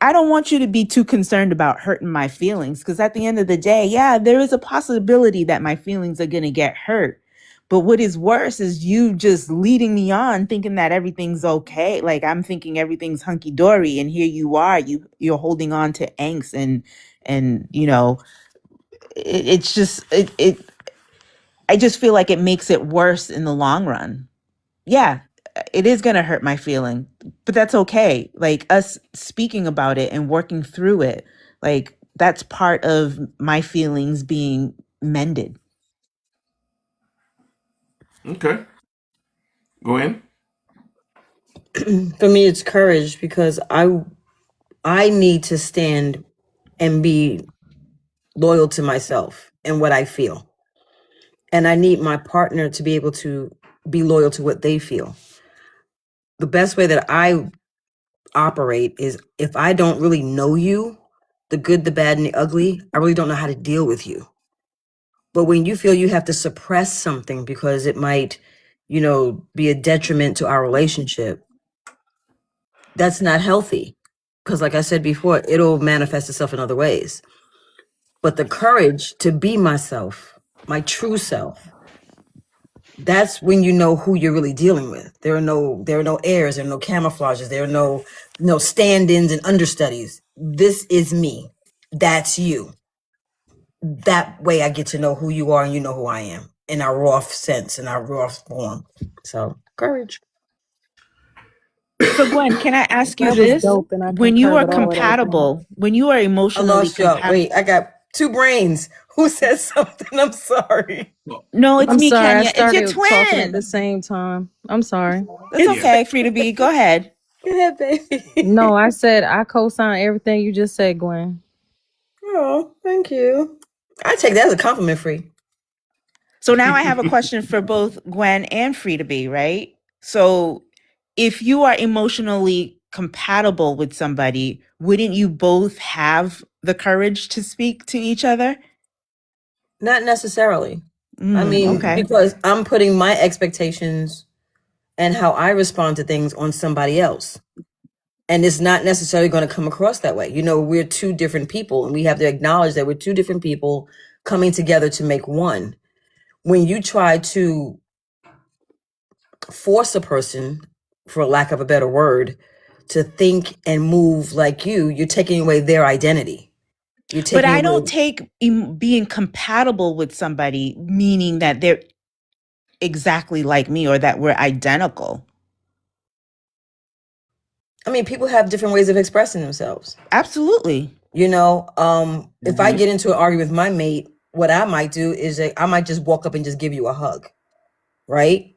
I don't want you to be too concerned about hurting my feelings, because at the end of the day, yeah, there is a possibility that my feelings are going to get hurt. But what is worse is you just leading me on thinking that everything's okay. Like I'm thinking everything's hunky dory, and here you are, you're holding on to angst, and it's just it I just feel like it makes it worse in the long run. Yeah, it is going to hurt my feeling, but that's okay. Like us speaking about it and working through it, like that's part of my feelings being mended. Okay. Gwen? For me, it's courage because I need to stand and be loyal to myself and what I feel. And I need my partner to be able to be loyal to what they feel. The best way that I operate is if I don't really know you, the good, the bad, and the ugly, I really don't know how to deal with you. But when you feel you have to suppress something because it might, be a detriment to our relationship, that's not healthy. Because, like I said before, it'll manifest itself in other ways. But the courage to be myself, my true self, that's when you know who you're really dealing with. There are no airs, there are no camouflages, there are no stand-ins and understudies. This is me. That's you. That way I get to know who you are and you know who I am in our raw sense, in our raw form. So courage. So Gwen, can I ask you That was this? dope, and I When you concur are with all of that. compatible, when you are I emotionally lost y'all. compatible. Wait, I got two brains. Who said something? I'm sorry. No, it's I'm me, sorry, I Kenya. It's your started talking at the twin. same time. I'm sorry. It's okay, Frida B. Go ahead. Go ahead, baby. No, I said I co-sign everything you just said, Gwen. Oh, thank you. I take that as a compliment, Free. So now I have a question for both Gwen and Frida B, right? So if you are emotionally compatible with somebody, wouldn't you both have the courage to speak to each other? Not necessarily. I mean, Okay. because I'm putting my expectations and how I respond to things on somebody else. And it's not necessarily going to come across that way. You know, we're two different people and we have to acknowledge that we're two different people coming together to make one. When you try to force a person, for lack of a better word, to think and move like you're taking away their identity. You're taking But I away. don't take being compatible with somebody meaning that they're exactly like me or that we're identical. I mean, people have different ways of expressing themselves. Absolutely. You know, if I get into an argument with my mate, what I might do is I might just walk up and just give you a hug, right?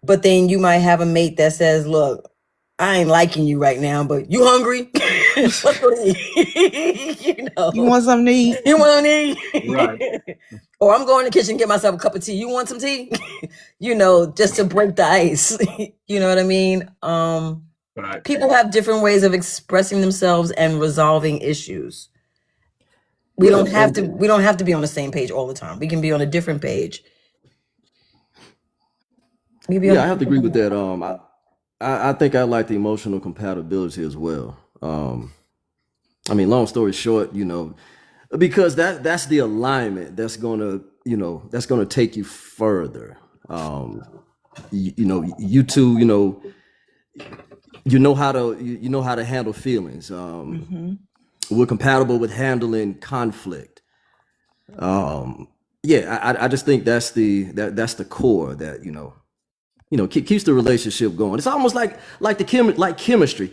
But then you might have a mate that says, look, I ain't liking you right now, but you hungry? Let's go to eat. You know, You want something to eat? you want to eat? Right. Or I'm going to the kitchen and get myself a cup of tea. You want some tea? You know, just to break the ice. You know what I mean? Right. People have different ways of expressing themselves and resolving issues. We don't have to be on the same page all the time. We can be on a different page. Yeah, I have to agree with that. I think I like the emotional compatibility as well. I mean, long story short, you know, because that's the alignment that's gonna take you further. You know, you two, you know how to handle feelings. We're compatible with handling conflict. Yeah, I just think that's the core that keeps the relationship going. It's almost like chemistry.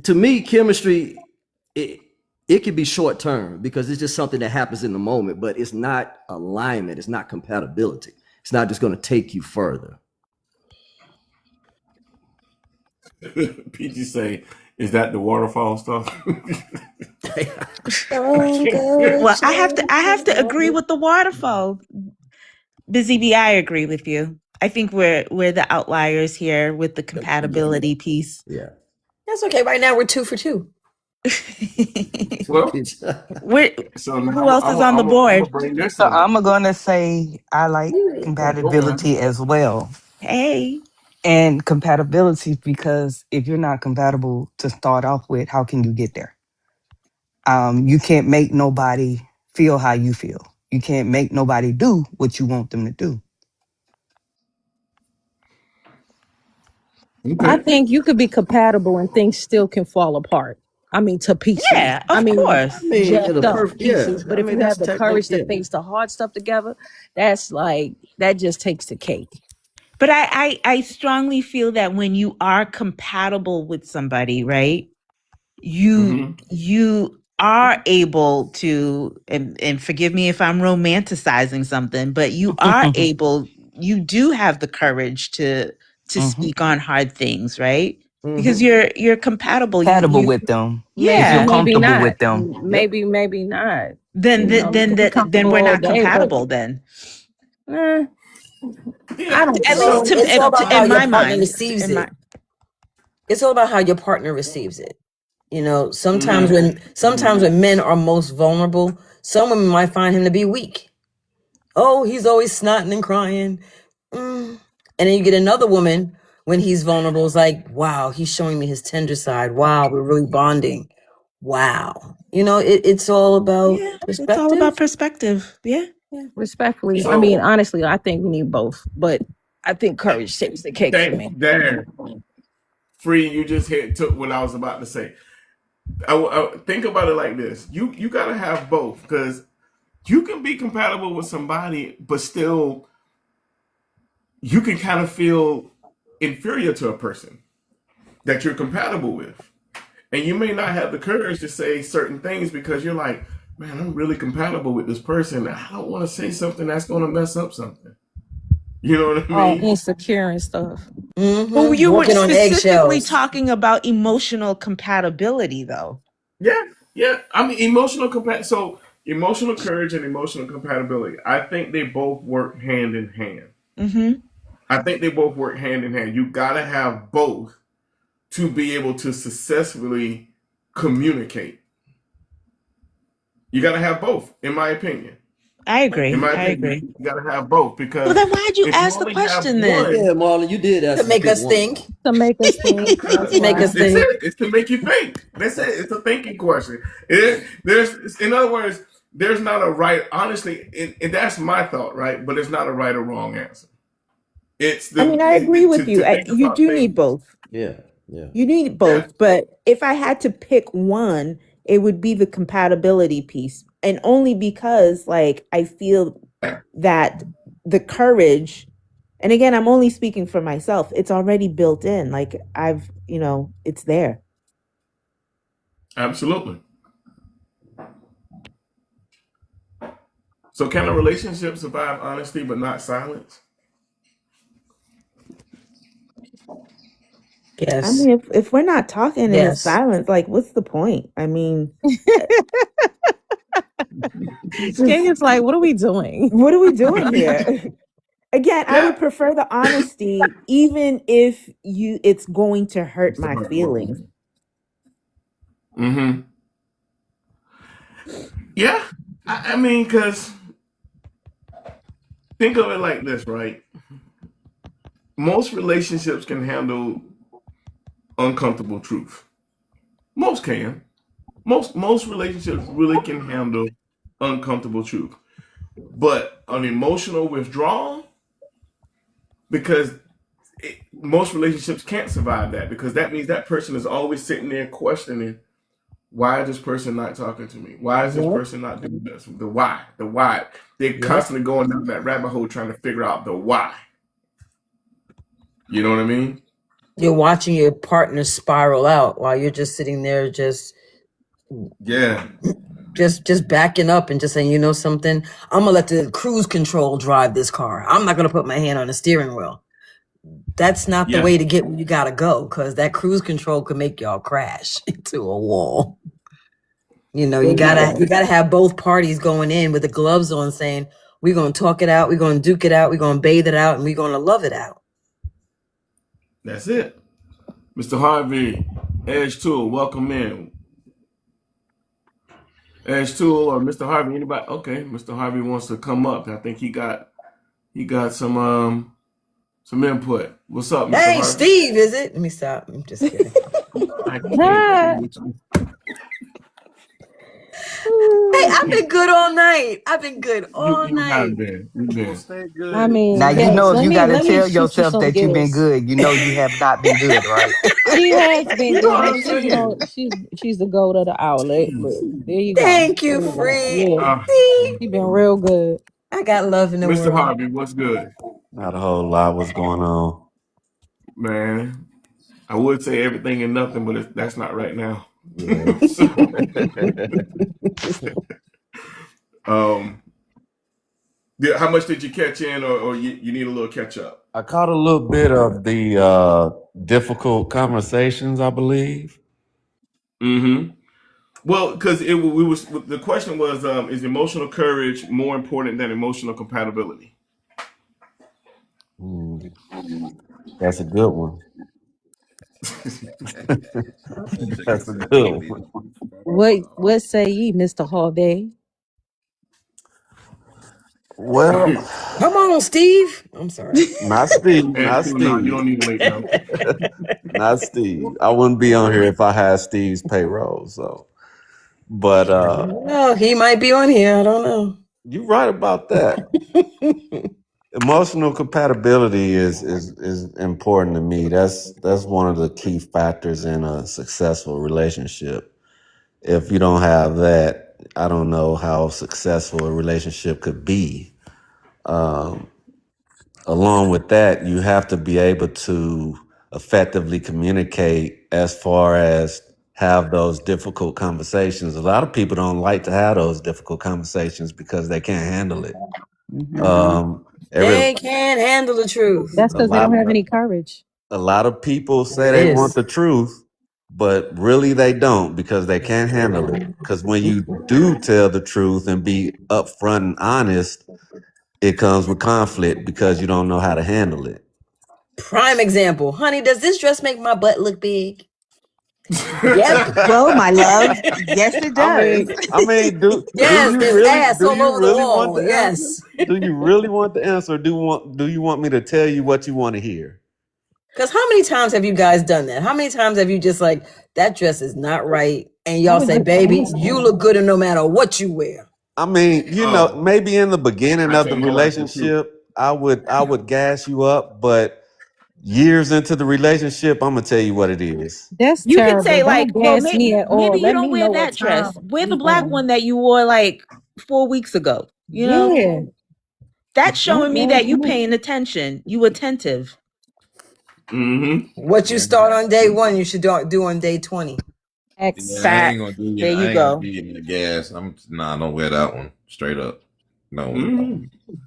To me, chemistry it can be short term because it's just something that happens in the moment, but it's not alignment. It's not compatibility. It's not just going to take you further. PG say, is that the waterfall stuff? Well, I have to agree with the waterfall. Busy Bee, I agree with you. I think we're the outliers here with the compatibility piece. Yeah. That's okay. Right now we're 2 for 2. Well, who else is on the board? So I'm gonna say I like compatibility as well. Hey. And compatibility, because if you're not compatible to start off with, how can you get there? You can't make nobody feel how you feel. You can't make nobody do what you want them to do. I think you could be compatible and things still can fall apart. I mean, to pieces. Yeah, of course. Jacked up pieces. But if you have the courage to face the hard stuff together, that just takes the cake. But I strongly feel that when you are compatible with somebody, right, you are able to, and forgive me if I'm romanticizing something, but you are able, you do have the courage to speak on hard things, right? Because you're compatible. Compatible with them. Yeah. You feel comfortable with them. Maybe not. Then we're not compatible then. I don't At least it's all about how in your my partner mind. receives it. It's all about how your partner receives it. You know, sometimes when men are most vulnerable, some women might find him to be weak. Oh, he's always snotting and crying. And then you get another woman when he's vulnerable, it's like, wow, he's showing me his tender side. Wow, we're really bonding. Wow. You know, it's all about perspective. It's all about perspective. Yeah. Respectfully. I mean, honestly, I think we need both. But I think courage takes the cake for me. There, Free. You just took what I was about to say. I think about it like this: you gotta have both, because you can be compatible with somebody, but still you can kind of feel inferior to a person that you're compatible with. And you may not have the courage to say certain things because you're like, man, I'm really compatible with this person. I don't want to say something that's going to mess up something. You know what I All mean? insecure and stuff. Well, you weren't Walking on specifically eggshells. talking about emotional compatibility, though. Yeah. I mean, emotional courage and emotional compatibility. I think they both work hand in hand. Mm-hmm. I think they both work hand in hand. You got to have both to be able to successfully communicate. You got to have both, in my opinion. I agree. In my I opinion, agree. you got to have both, because Well, then why'd you if you ask the only have question one, then? Yeah, Marlon, you did ask To to make pick us one. think. To make us think. That's Make why. us that's think. it. It's to make you think. That's it. It's a thinking question. In other words, there's not a right. Honestly, and that's my thought, right? But it's not a right or wrong answer. It's I mean, I agree with you. to think You about do need things. both. Yeah. You need Yeah, both. But if I had to pick one, it would be the compatibility piece. And only because, like, I feel that the courage, and again, I'm only speaking for myself, it's already built in. Like, it's there. absolutely. So, can a relationship survive honesty but not silence? I Yes. mean, if we're not talking and it's Yes. silence, like, what's the point? I mean, it's King just, is like, what are we doing? what are we doing here? Again, I Yeah. would prefer the honesty, even if it's going to hurt Mr. my Harvey, welcome feelings. in. Mm-hmm. Yeah. I mean, because think of it like this, right? Most relationships can handle uncomfortable truth. Most can. Most relationships really can handle uncomfortable truth. But an emotional withdrawal, because most relationships can't survive that, because that means that person is always sitting there questioning, why is this person not talking to me? Why is this Yep. person not doing this? The why. They're Yep. constantly going down that rabbit hole trying to figure out the why. You know what I mean? You're watching your partner spiral out while you're just sitting there just backing up and just saying, you know something, I'm gonna let the cruise control drive this car. I'm not gonna put my hand on the steering wheel. That's not the Yeah. way to get where you gotta go, because that cruise control could make y'all crash into a wall. You gotta have both parties going in with the gloves on, saying, we're gonna talk it out, we're gonna duke it out, we're gonna bathe it out, and we're gonna love it out. That's it. Mr. Harvey, Edge Tool, welcome in. Edge Tool or Mr. Harvey, anybody? Okay, Mr. Harvey wants to come up. I think he got some input. What's up, Mr. Hey, Harvey? Steve, is it? Let me stop. I'm just kidding. I can't with you. Hey, I've been good all night. I've been good all You have night. been. You've Well, been. stay good. I mean, Now you yes. know if Let you me got to tell shoot you yourself some that you've been gifts. good, you know you have not been good, right? She has been You know good, what but I'm she's saying? she's the goat of the outlet. Look, there you go. Thank you, There you go. Free. Yeah, See, she been real good. I got love in the Mr. world. Harvey, what's good? Not a whole lot. What's going on? Man, I would say everything and nothing, but that's not right now. Yeah. So, um, how much did you catch in, or you need a little catch up? I caught a little bit of the difficult conversations, I believe. Mm-hmm. Well, because the question was, is emotional courage more important than emotional compatibility? That's a good one. That's a good one. What say ye, Mr. Harvey? Well, Come on, Steve. I'm sorry. not Steve, And not no, you Steve, don't need to wait now. not Steve. I wouldn't be on here if I had Steve's payroll. So, but No, he might be on here. I don't know. you're right about that. Emotional compatibility is important to me. That's one of the key factors in a successful relationship. If you don't have that, I don't know how successful a relationship could be. Um, Along with that, you have to be able to effectively communicate as far as have those difficult conversations. A lot of people don't like to have those difficult conversations because they can't handle it. Every They can't handle the truth. That's a because they don't lot have any courage. a lot of people say There it they want is. the truth, but really they don't because they can't handle it. Because when you do tell the truth and be upfront and honest, it comes with conflict because you don't know how to handle it. Prime example. Honey, does this dress make my butt look big? Yep. Well, my love, yes, it does. I mean, do Yes, you there's really ass all over the want wall. the answer? Yes. Do you really want the answer? Or do you want me to tell you what you want to hear? Because how many times have you guys done that? How many times have you just like, that dress is not right? And y'all say, baby, you look good no matter what you wear. I mean, Oh, maybe in the beginning I of tell the my wife the truth. relationship, I would gas you up, but years into the relationship, I'm gonna tell you what it is. That's You can terrible. say like, Don't well, gas me at maybe all. you Let don't me wear know what that time dress. Wear the we black going. one that you wore like 4 weeks ago. Yeah. That's Don't showing me gas that you me. paying attention. You attentive. Mm-hmm. What you Yeah. start on day one, you should do on day 20. Yeah, I X. ain't gonna Facts. do you. There I you ain't gonna go. give you the gas. Don't wear that one straight up. No. Mm-hmm.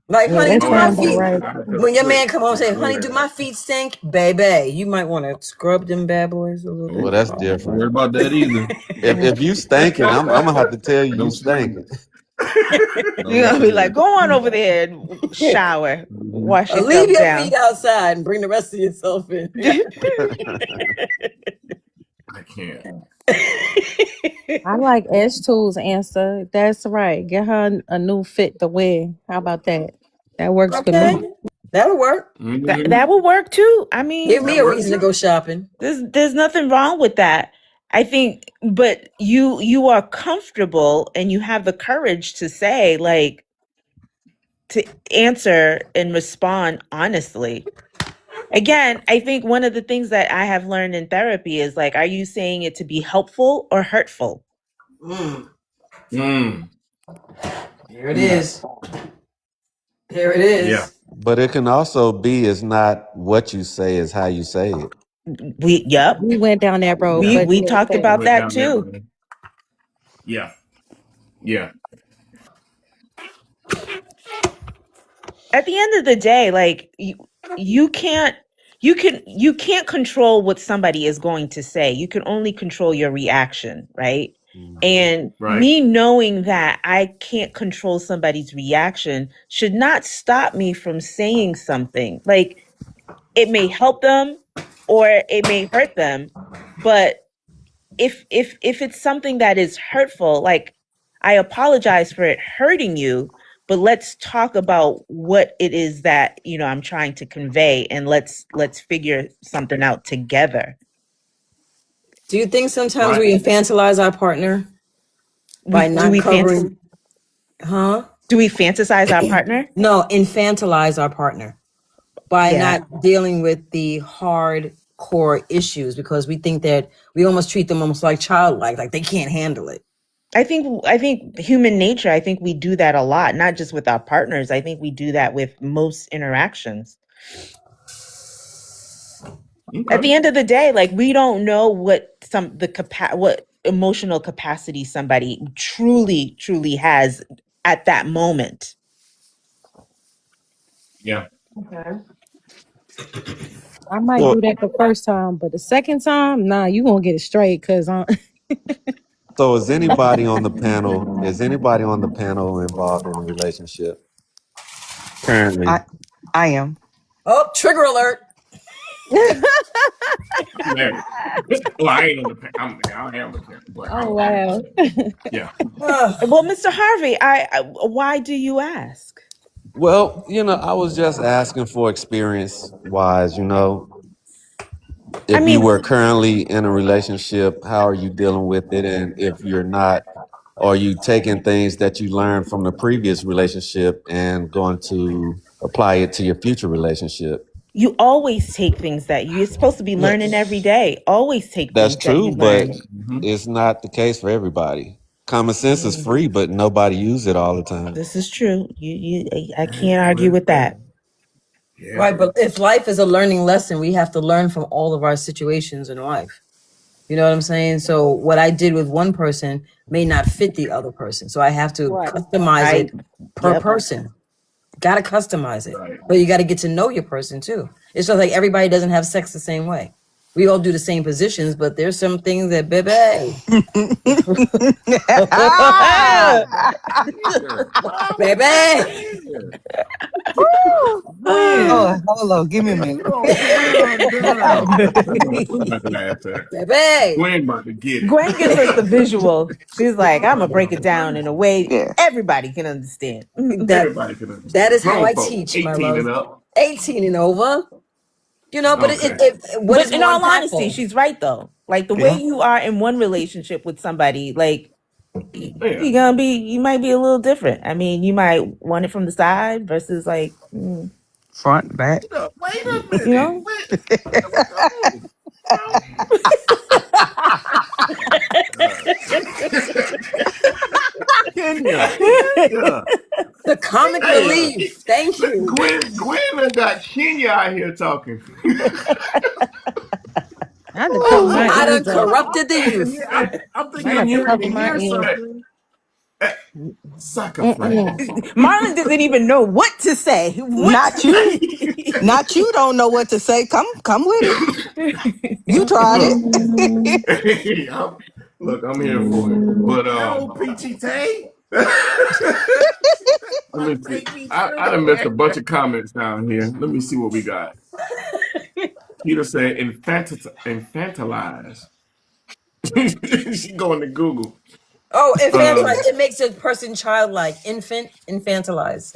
Like, Yeah, honey, that do Oh, my sounds about feet. right. I have to When your man switch. come home and say, Go honey, do ahead. my feet stink? Baby, you might want to scrub them bad boys a little Oh, Well, bit. that's Don't worry different. about that either. If you stinking, I'm gonna have to tell you No stinking. sweat. You're No gonna be like, sweat. go on over there and shower, Mhm. wash Leave yourself your feet down. outside and bring the rest of yourself in. I can't. I like S2's answer. That's right. Get her a new fit to wear. How about that? That works for me. Okay, that'll work. That Mm-hmm. that will work too. I Give mean, me That a works reason to go too. shopping. there's nothing wrong with that. I think, but you are comfortable and you have the courage to say like to answer and respond honestly. Again, I think one of the things that I have learned in therapy is like, are you saying it to be helpful or hurtful? Mm, Mm. there it is. There it Yeah. is. But it can also be it's not what you say, it's how you say it. Yep. We went down that road, Yeah. We but we yeah, talked fair. We about went that down that too. road. Yeah. Yeah. At the end of the day, like you can't you can't control what somebody is going to say. You can only control your reaction, right? Mhm. And Right. me knowing that I can't control somebody's reaction should not stop me from saying something. Like it may help them or it may hurt them, but if it's something that is hurtful, like I apologize for it hurting you, but let's talk about what it is that, I'm trying to convey, and let's figure something out together. Do you think sometimes Right. we infantilize our partner We by do not we fant- covering? Huh? do we fantasize our partner? No, infantilize our partner by Yeah. not dealing with the hard core issues because we think that we almost treat them almost like childlike, like they can't handle it. I think human nature, I think we do that a lot, not just with our partners. I think we do that with most interactions. At Okay. the end of the day, like we don't know what emotional capacity somebody truly has at that moment. Yeah. Okay. I might So, do that the first time, but the second time, nah, you gonna get it straight because so is anybody on the panel involved in a relationship currently? I am. Oh, trigger alert. I'm married. Well, I ain't on the. I am the parent, but oh I'm married. wow. So yeah. Ugh. Well, Mr. Harvey, why do you ask? Well, I was just asking for experience wise, I if you mean, were currently in a relationship, how are you dealing with it? And if you're not, are you taking things that you learned from the previous relationship and going to apply it to your future relationship. You always take things that you're supposed to be learning every Yes. day. Always take That's things that true, you but learn. Mm-hmm. it's not the case for everybody. Common sense is free, but nobody use it all the time. This is true. I can't argue with that. Yeah. Right, but if life is a learning lesson, we have to learn from all of our situations in life. You know what I'm saying? So what I did with one person may not fit the other person. So I have to Right. customize it per Yep. person. Got to customize it. Right. But you got to get to know your person too. It's just like everybody doesn't have sex the same way. We all do the same positions, but there's some things that, baby, baby. Oh, Gwen, hold on, give me a minute. Gwen done. I'm about to laugh at. Baby. Gwen about to get it. Gwen gives us the visual. She's like, I'm gonna break it down in a way Yeah. everybody can understand. Everybody can That understand. is how Grown I folk, teach, my 18 love. and up. 18 and over. You know, but Okay. what But is in more all honesty, impactful? she's right though. Like the way Yeah. you are in one relationship with somebody, like Yeah. you might be a little different. I mean, you might want it from the side versus like, Front, back. Wait a you minute. know. Kenya. Kenya. The comic Hey, relief. Thank you. Gwen done got Kenya out here talking. I had to cover my I done ears up. corrupted the youth. I'm thinking I I'm got to getting ready cover to my hear ears. something. Sucker flag. Marlon doesn't even know what to say. What Not to you. say? Not you don't know what to say. Come with it. You tried Look, it. I'm here for it. But No, Peachy Tay. let me see. Take me I through. done missed a bunch of comments down here. Let me see what we got. Peter said infantilize. She going to Google. Oh, infantilize. Um, It makes a person childlike. Infantilize.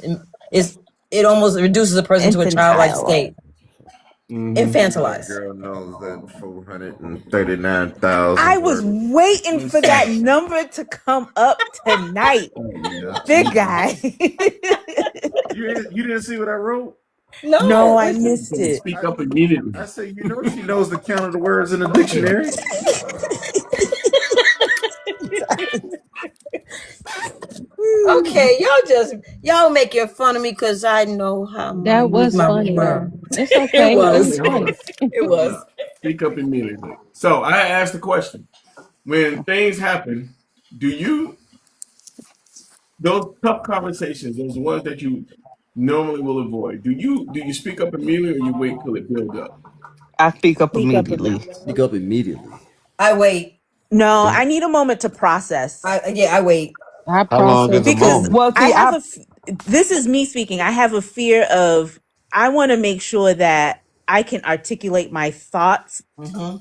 It almost reduces a person to a childlike Infantile. state. That Infantilize. girl knows that 439,000 I was words. waiting for that number to come up tonight. yeah. Big guy. You didn't see what I wrote? No, No, I listen. missed it. Speak up immediately. I say, she knows the count of the words in the dictionary. Okay, y'all making fun of me because I know how my That was my funny though. It's it okay. It was. was Hold funny. on. It Hold was. on. Speak up immediately. So I asked the question: when things happen, do you those tough conversations, those ones that you normally will avoid? Do you speak up immediately, or you wait till it builds up? I speak up Speak up. immediately. Speak up immediately. I wait. No, I need a moment to process I wait. I How long is process a because too. moment? Well, I see, have this is me speaking. I have a fear of, I want to make sure that I can articulate my thoughts Mm-hmm.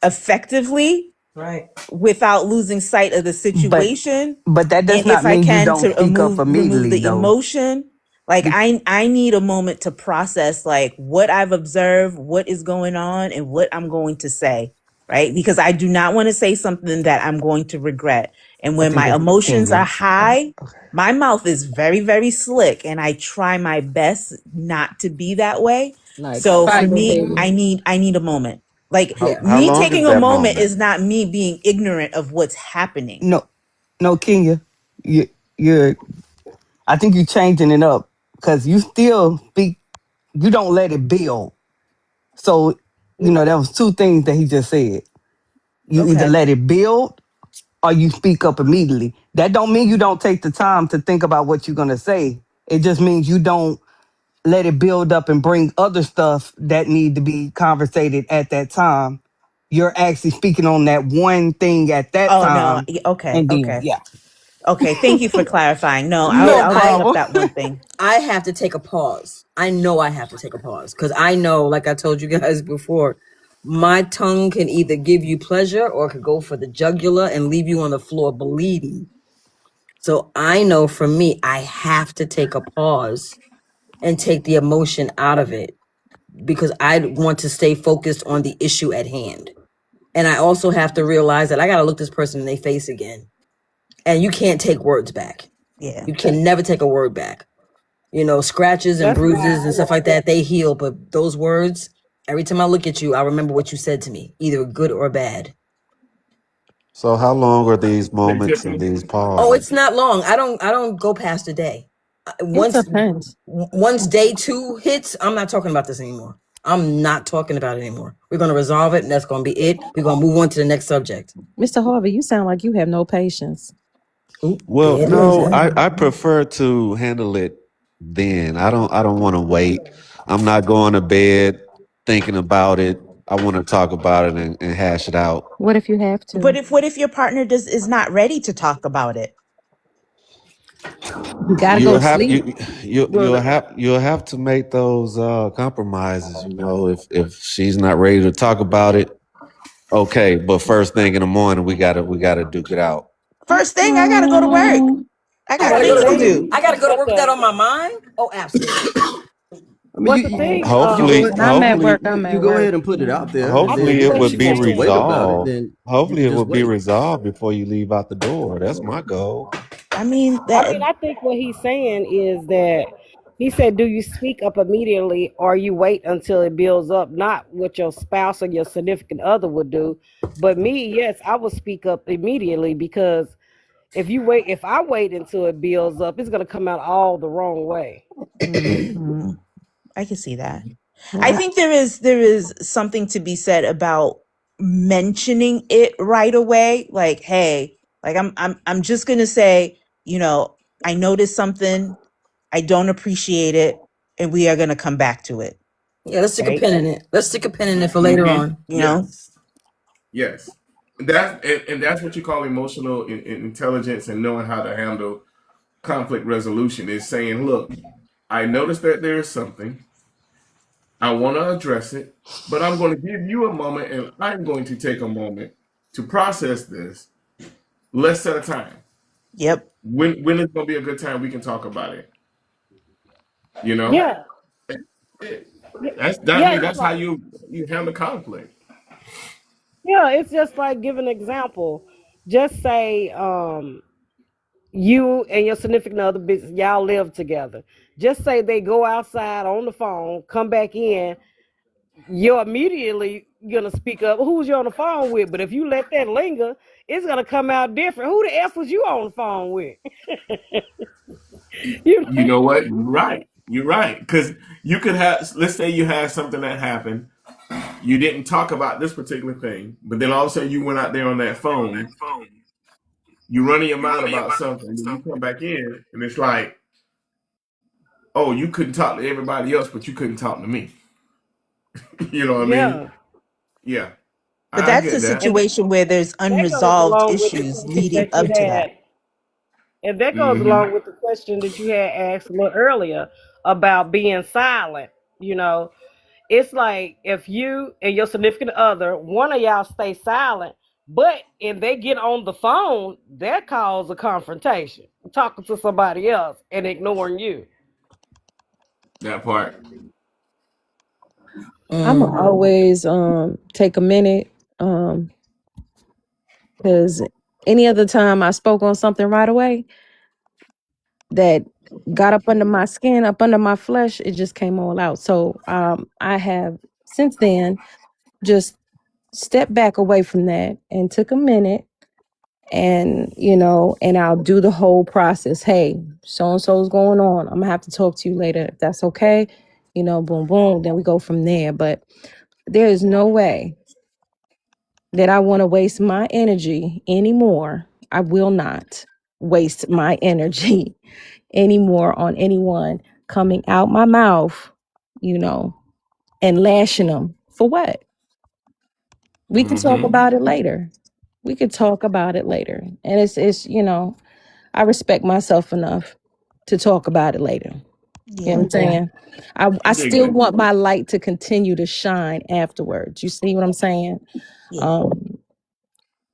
effectively Right. without losing sight of the but situation, that does and not if I mean you can, don't to speak up remove immediately the though. emotion. Like Be- I need a moment to process like what I've observed, what is going on, and what I'm going to say, right? Because I do not want to say something that I'm going to regret. And I when think my that's emotions are Kenya. high, Okay. my mouth is very, very slick, and I try my best not to be that way. Like So for Spider me, Baby. I need a moment. Like Yeah. How me long is taking a that moment moment? is not me being ignorant of what's happening. No, Kenya. You're I think you're changing it up because you still speak. You don't let it build. So that was two things that he just said. You either Okay. let it build or you speak up immediately. That don't mean you don't take the time to think about what you're gonna say. It just means you don't let it build up and bring other stuff that need to be conversated at that time. You're actually speaking on that one thing at that Oh no. time, Okay. and then Okay. yeah, Okay. Thank you for clarifying. No, no I'll bring up problem. that one thing. I have to take a pause. I know I have to take a pause because I know, like I told you guys before, my tongue can either give you pleasure or it could go for the jugular and leave you on the floor bleeding. So I know for me, I have to take a pause and take the emotion out of it because I want to stay focused on the issue at hand. And I also have to realize that I got to look this person in their face again. And you can't take words back. Yeah. You can never take a word back. Scratches and That's why bruises and stuff like that, they heal. But those words, every time I look at you, I remember what you said to me, either good or bad. So how long are these Hey, moments and Tiffany. these Oh, it's pauses? not long. I don't go past a day. It Once depends. once day two hits, I'm not talking about this anymore. I'm not talking about it anymore. We're gonna resolve it, and that's gonna be it. We're gonna move on to the next subject. Mr. Harvey, you sound like you have no patience. Ooh, Well, there it is. no, I prefer to handle it then. I don't want to wait. I'm not going to bed thinking about it. I want to talk about it and hash it out. What if you have But to? what if your partner is not ready to talk about it? You gotta go You'll to have sleep. you'll have to make those compromises. If she's not ready to talk about it, okay. But first thing in the morning, we gotta duke it out. First thing, I gotta go to work. I I got gotta the go things to to work. thing. do. I gotta go to But work with that the on my mind. Oh, absolutely. I mean, but the thing, you Hopefully, When I'm at hopefully, work, you I'm you at go work. ahead and put it out there, and I was then hopefully gonna it say if would you she be wants can't to just wait about it, resolved. then you Hopefully, can it just would be wait. resolved before you leave out the door. That's my goal. I mean I that. mean, I think what he's saying is that he said, "Do you speak up immediately, or you wait until it builds up?" Not what your spouse or your significant other would do, but me, yes, I would speak up immediately because if I wait until it builds up, it's gonna come out all the wrong way. Mhm. I can see that. I Yeah. think there is something to be said about mentioning it right away. Like, hey, like I'm just gonna say, I noticed something, I don't appreciate it, and we are gonna come back to it. Yeah, let's stick a Right? pin in it. Let's stick a pin in it for later Mm-hmm. on. You know? Yes. Yes. And that's what you call emotional intelligence and knowing how to handle conflict resolution is saying, look, I noticed that there is something. I want to address it, but I'm going to give you a moment and I'm going to take a moment to process this. Let's set a time. Yep. When is going to be a good time we can talk about it? You know? Yeah, I yeah, mean it's that's how like you handle conflict. yeah, it's just like give an example. Just say, you and your significant other, y'all live together. Just say they go outside on the phone, come back in, you're immediately gonna speak up who's you on the phone with. But if you let that linger, it's gonna come out different. Who the F was you on the phone with? you You know? know what? You're right. You're right. Because you could have, let's say you had something that happened. You didn't talk about this particular thing, but then all of a sudden you went out there on that phone. You running your mouth about something, and then you come back in, and it's like, oh, you couldn't talk to everybody else, but you couldn't talk to me. You know what I mean? Yeah. Yeah, But I that's a get that. And situation where there's that goes unresolved along with the issues question leading that you up to that. had. And that goes Hmm. along with the question that you had asked a little earlier about being silent. You know, it's like if you and your significant other, one of y'all stay silent, but if they get on the phone, that causes a confrontation, talking to somebody else and ignoring you. That part. I'm Mm. always take a minute because any other time I spoke on something right away that got up under my skin, up under my flesh, it just came all out. So I have since then just stepped back away from that and took a minute and and I'll do the whole process. Hey, so and so's going on. I'm gonna have to talk to you later if that's okay. Boom, boom. Then we go from there. But there is no way that I want to waste my energy anymore. I will not waste my energy anymore on anyone coming out my mouth, you know, and lashing them for what? We could talk Hmm. about it later. We could talk about it later. And it's I respect myself enough to talk about it later. You know what Yeah. I'm saying? I I dig still that. want my light to continue to shine afterwards. You see what I'm saying? Yeah. Um,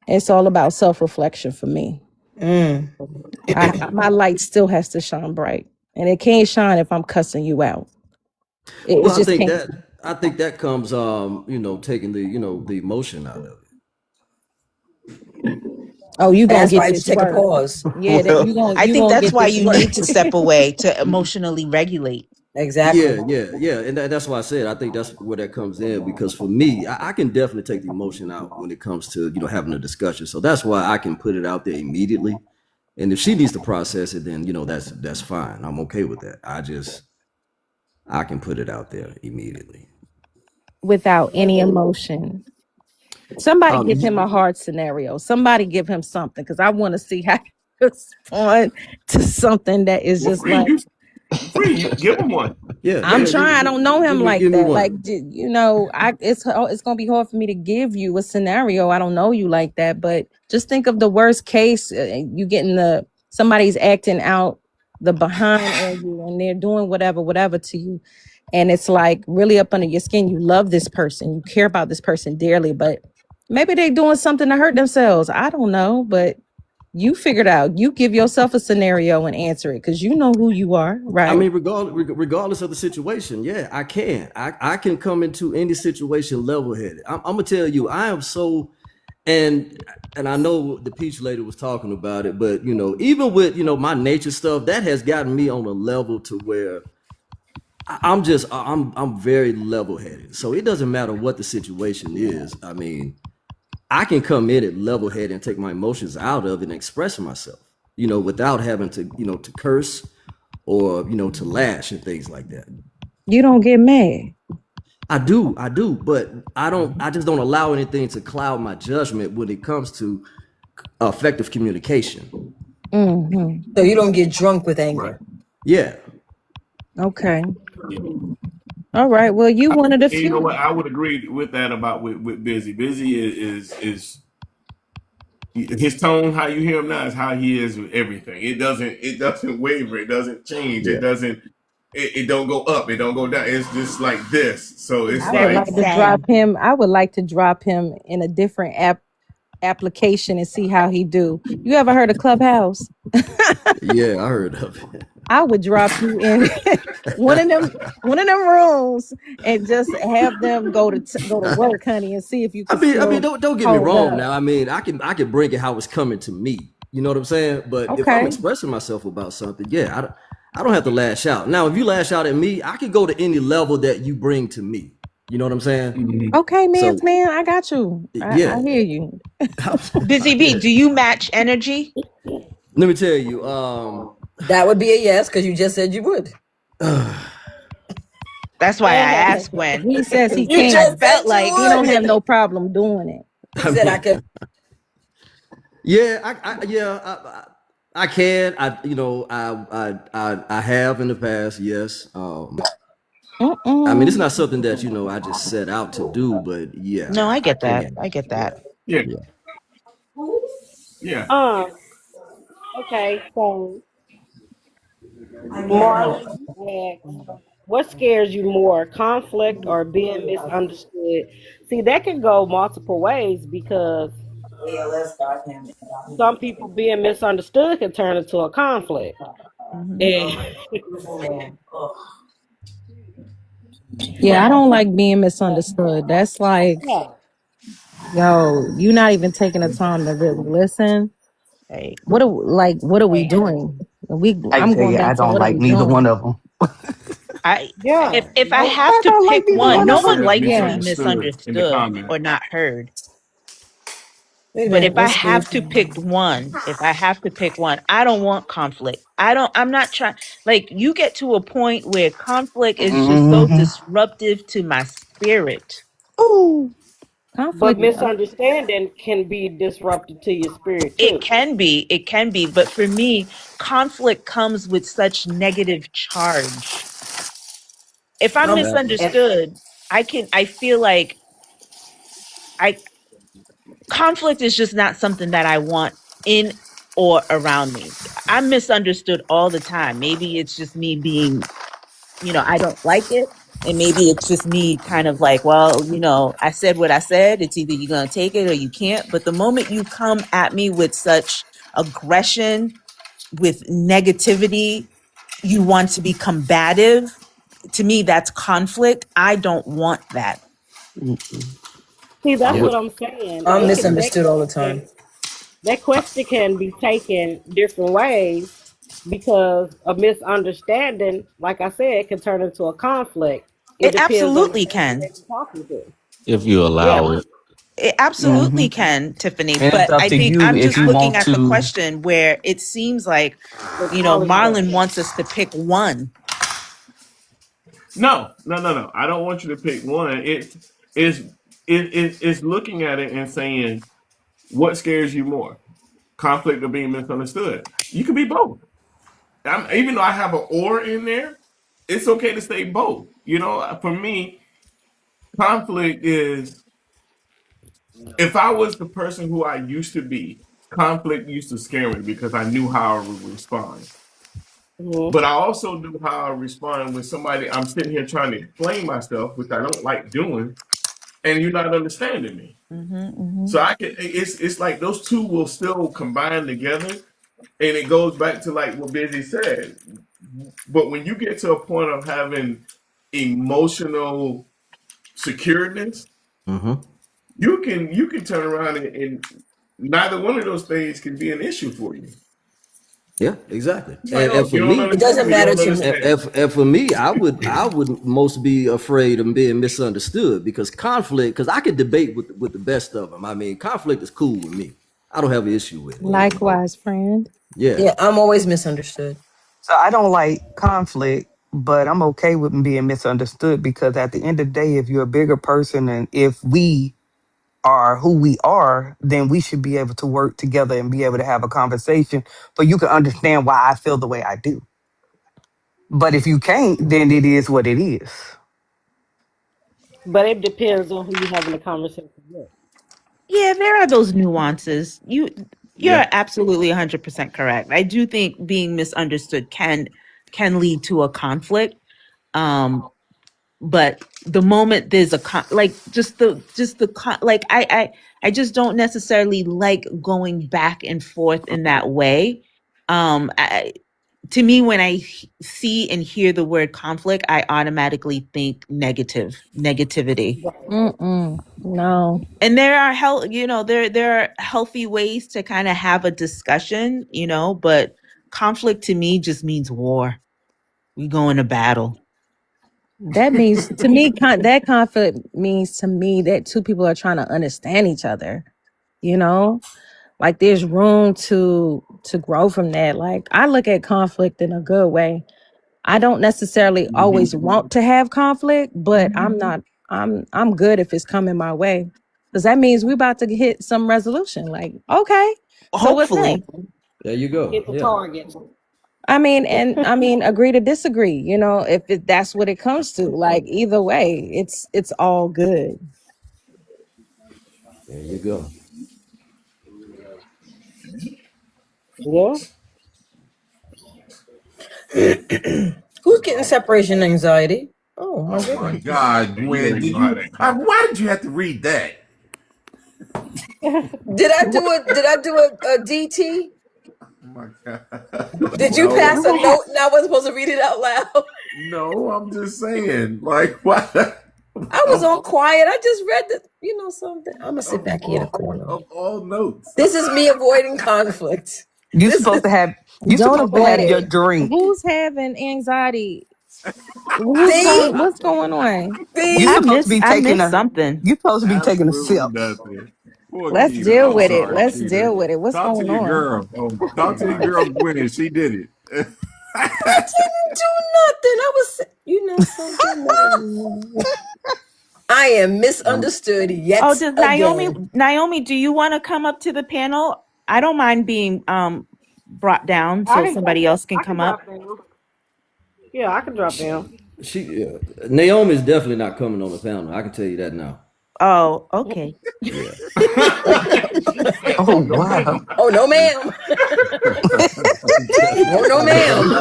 it's all about self-reflection for me. Mm. My light still has to shine bright. And it can't shine if I'm cussing you out. It Well, just can't. I think that comes taking the the emotion out of it. Oh, you And gonna that's why get I just this take a work? pause. Yeah, that you gonna I you think gonna that's get why this you work. need to step away to emotionally regulate. Exactly. Yeah, and that's why I said I think that's where that comes in because for me, I can definitely take the emotion out when it comes to having a discussion. So that's why I can put it out there immediately. And if she needs to process it, then that's fine. I'm okay with that. I can put it out there immediately. Without any emotion. Somebody Um, give him a hard scenario. Somebody give him something because I want to see how he respond to something that is Well, just like free. Give him one. yeah, I'm yeah. trying. I don't know him like Give me that. one. Like it's gonna be hard for me to give you a scenario. I don't know you like that, but just think of the worst case. You getting somebody's acting out the behind on you, and they're doing whatever to you, and it's like really up under your skin. You love this person, you care about this person dearly, but maybe they're doing something to hurt themselves. I don't know, but you figured out. You give yourself a scenario and answer it because you know who you are, I right? mean, regardless of the situation, yeah, I can. I can come into any situation level headed. I'm gonna tell you, I am so, and I know the Peach Lady was talking about it, but even with my nature stuff, that has gotten me on a level to where I'm very level headed. So it doesn't matter what the situation is. I mean, I can come in at level headed and take my emotions out of it and express myself, without having to to curse or to lash and things like that. You don't get mad. I do, but I just don't allow anything to cloud my judgment when it comes to effective communication. Mm-hmm. So you don't get drunk with Right. anger. Yeah. Okay. All right. Well, you one of the And you know what? few. I would agree with that about with Busy. Busy is his tone. How you hear him now is how he is with everything. It doesn't waver. It doesn't change. It Yeah. doesn't. It don't go up. It don't go down. It's just like this. So He's it's I would very like like to drop zen. him. I would like to drop him in a different application and see how he do. You ever heard of Clubhouse? Yeah, I heard of it. I would drop you in one of them rooms and just have them go to work, honey, and see if you can I mean, still don't get me hold wrong. up. Now, I mean, I can bring it how it's coming to me. You know what I'm saying? But if I'm Okay. expressing myself about something, yeah, I don't have to lash out. Now, if you lash out at me, I can go to any level that you bring to me. You know what I'm saying? Okay, So, man. I got you. I yeah. hear you. Busy Bee, Yeah. do you match energy? Let me tell you. That would be a yes because you just said you would. That's why I asked when. He says he You Because can. I just said felt you like He don't have would. no problem doing it. He I said I mean, could. yeah, I can. I have in the past. Yes. I mean, it's Mm-mm. not something that I just set out to do, but yeah, no, I I get that. can. I get Yeah, that. yeah, yeah. yeah. Um, okay, so Marlon asks, what scares you more, conflict or being misunderstood? See, that can go multiple ways because some people being misunderstood can turn into a conflict. Hmm. And Yeah, I don't like being misunderstood. That's like, yeah, yo, you're not even taking the time to really listen. Right. What are we doing? I I'm tell going you, I back to don't what are like we neither one doing? of them. I yeah. if I Nope. have I to don't like pick neither one, one Rhonda no of them. one said likes to be Yeah. misunderstood in the misunderstood comments. or not heard. Wait a But minute. if I What's have scares to you? pick one, I don't want conflict. I'm not trying, like, you get to a point where conflict is just so Hmm. disruptive to my spirit. Ooh. But Conflict. misunderstanding can be disruptive to your spirit too. It can be, but for me, conflict comes with such negative charge. If I'm Um, and misunderstood, I feel like I conflict is just not something that I want in or around me. I'm misunderstood all the time. Maybe it's just me being, I don't like it. And maybe it's just me kind of like, well, I said what I said. It's either you're going to take it or you can't. But the moment you come at me with such aggression, with negativity, you want to be combative. To me, that's conflict. I don't want that. See, I that's would. what I'm saying. I'm It can that misunderstood can all the be time. that question can be taken different ways because a misunderstanding, like I said, can turn into a conflict. It It depends on the absolutely person can. that you're talking to. If you Yeah. allow it. It Hmm. absolutely can, Tiffany. And it's But up I to think you I'm if just you looking want at the to. question where it seems like, The knowledge base. Marlon wants us to pick one. No, no, no, no. I don't want you to pick one. It's looking at it and saying what scares you more, conflict or being misunderstood. You can be both. Even though I have an or in there, it's okay to say both. For me, conflict is if I was the person who I used to be, conflict used to scare me because I knew how I would respond. Mm-hmm. But I also knew how I respond when somebody I'm sitting here trying to explain myself, which I don't like doing, and you're not understanding me. Hmm. So I can it's like those two will still combine together, and it goes back to like what Busy said. But when you get to a point of having emotional secureness, Mm-hmm. you can turn around and neither one of those things can be an issue for you. Yeah, exactly. It's like, And oh, for you don't me, It understand doesn't me, you matter don't to me. understand. and for me, I would most be afraid of being misunderstood because conflict. Because I could debate with the best of them. I mean, conflict is cool with me. I don't have an issue with it. Likewise, friend. Yeah. Yeah, I'm always misunderstood. So I don't like conflict, but I'm okay with being misunderstood because at the end of the day, if you're a bigger person and if we are who we are, then we should be able to work together and be able to have a conversation so you can understand why I feel the way I do. But if you can't, then it is what it is. But it depends on who you're having a conversation with. Yeah, there are those nuances. You're Yeah. absolutely 100% correct. I do think being misunderstood can lead to a conflict. Um, but the moment there's a like like I just don't necessarily like going back and forth in that way. To me, when I see and hear the word conflict, I automatically think negativity. Mm-mm. No. And there are there are healthy ways to kind of have a discussion, but conflict to me just means war. We go into battle. That means to me, that conflict means to me that two people are trying to understand each other. You know, like there's room to grow from that. Like I look at conflict in a good way. I don't necessarily Hmm. always want to have conflict, but I'm not. I'm good if it's coming my way, because that means we're about to hit some resolution. Like, okay, so what's Hopefully. next? There you go. Hit the Yeah. target. I mean, agree to disagree. That's what it comes to. Like either way, it's all good. There you go. Yeah. Who's getting separation anxiety? Oh my Oh my goodness. God, You Gwen, already know how that goes. why did you have to read that? Did I do a DT? Oh my God. Did you No, pass a note and I wasn't supposed to read it out loud? no, I'm just saying, like, what? I was Of on all, quiet. I just read something. I'm gonna sit of back here in the all, corner. of all notes. This is me avoiding conflict. You This is supposed to have you Don't supposed to avoid have your it. drink. Who's having anxiety? see, What's going on? You see. I supposed to miss be I taking miss a something. you supposed to be taking a Absolutely sip. nothing. Poor Let's Keita. deal I'm with it. sorry, Let's Keita. deal with it. What's Talk to going your on? girl. Oh my Talk to your God. girl, Gwen. She did it. I didn't do nothing. I was, something. I am misunderstood Oh, yet does again. Naomi, do you want to come up to the panel? I don't mind being brought down I so can somebody else can I can come up. drop down. Yeah, I can drop down. Naomi's definitely not coming on the panel. I can tell you that now. Oh, okay. Yeah. Oh No, wow. ma'am. Oh no, ma'am. Oh no, Definitely ma'am.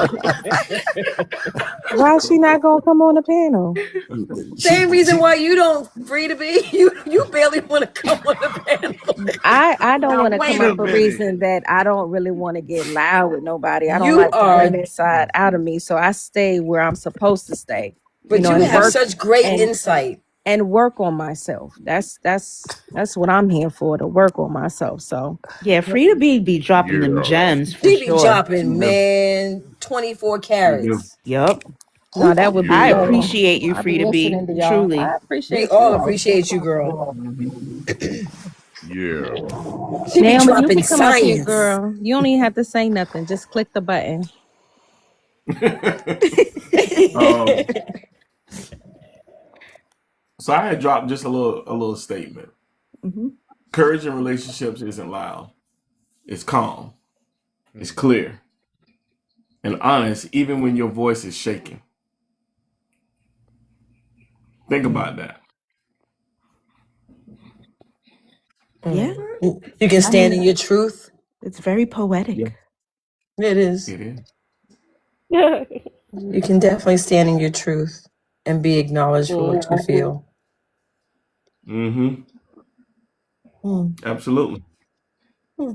Why is she not gonna come on the panel? Same reason why you don't free to be. You barely want to come on the panel. I don't Now want to wait come a up for a minute. reason that I don't really want to get loud with nobody. I don't You like to bring are, that side out of me, so I stay where I'm supposed to stay. but you And have work such great and insight. and work on myself. That's what I'm here for, to work on myself. So Yeah, Frida be dropping them Yeah. gems for She be sure. dropping, Yeah. man, 24 Yeah. carats. Yup. no, that would be I Yeah. appreciate you, I'll be Frida B. listening to y'all. I Truly. We appreciate all you. appreciate you, girl. Yeah. She be Naomi, you dropping can come up here, science. girl. You don't even have to say nothing. Just click the button. um, so I had dropped just a little statement. Hmm. Courage in relationships isn't loud. It's calm. It's clear and honest, even when your voice is shaking. Think about that. Yeah. You can I stand in mean, your truth. it's very Yeah, poetic. It is. it is. You can definitely stand in your truth and be acknowledged for what you feel. Mm-hmm. Hmm. Absolutely. Hmm.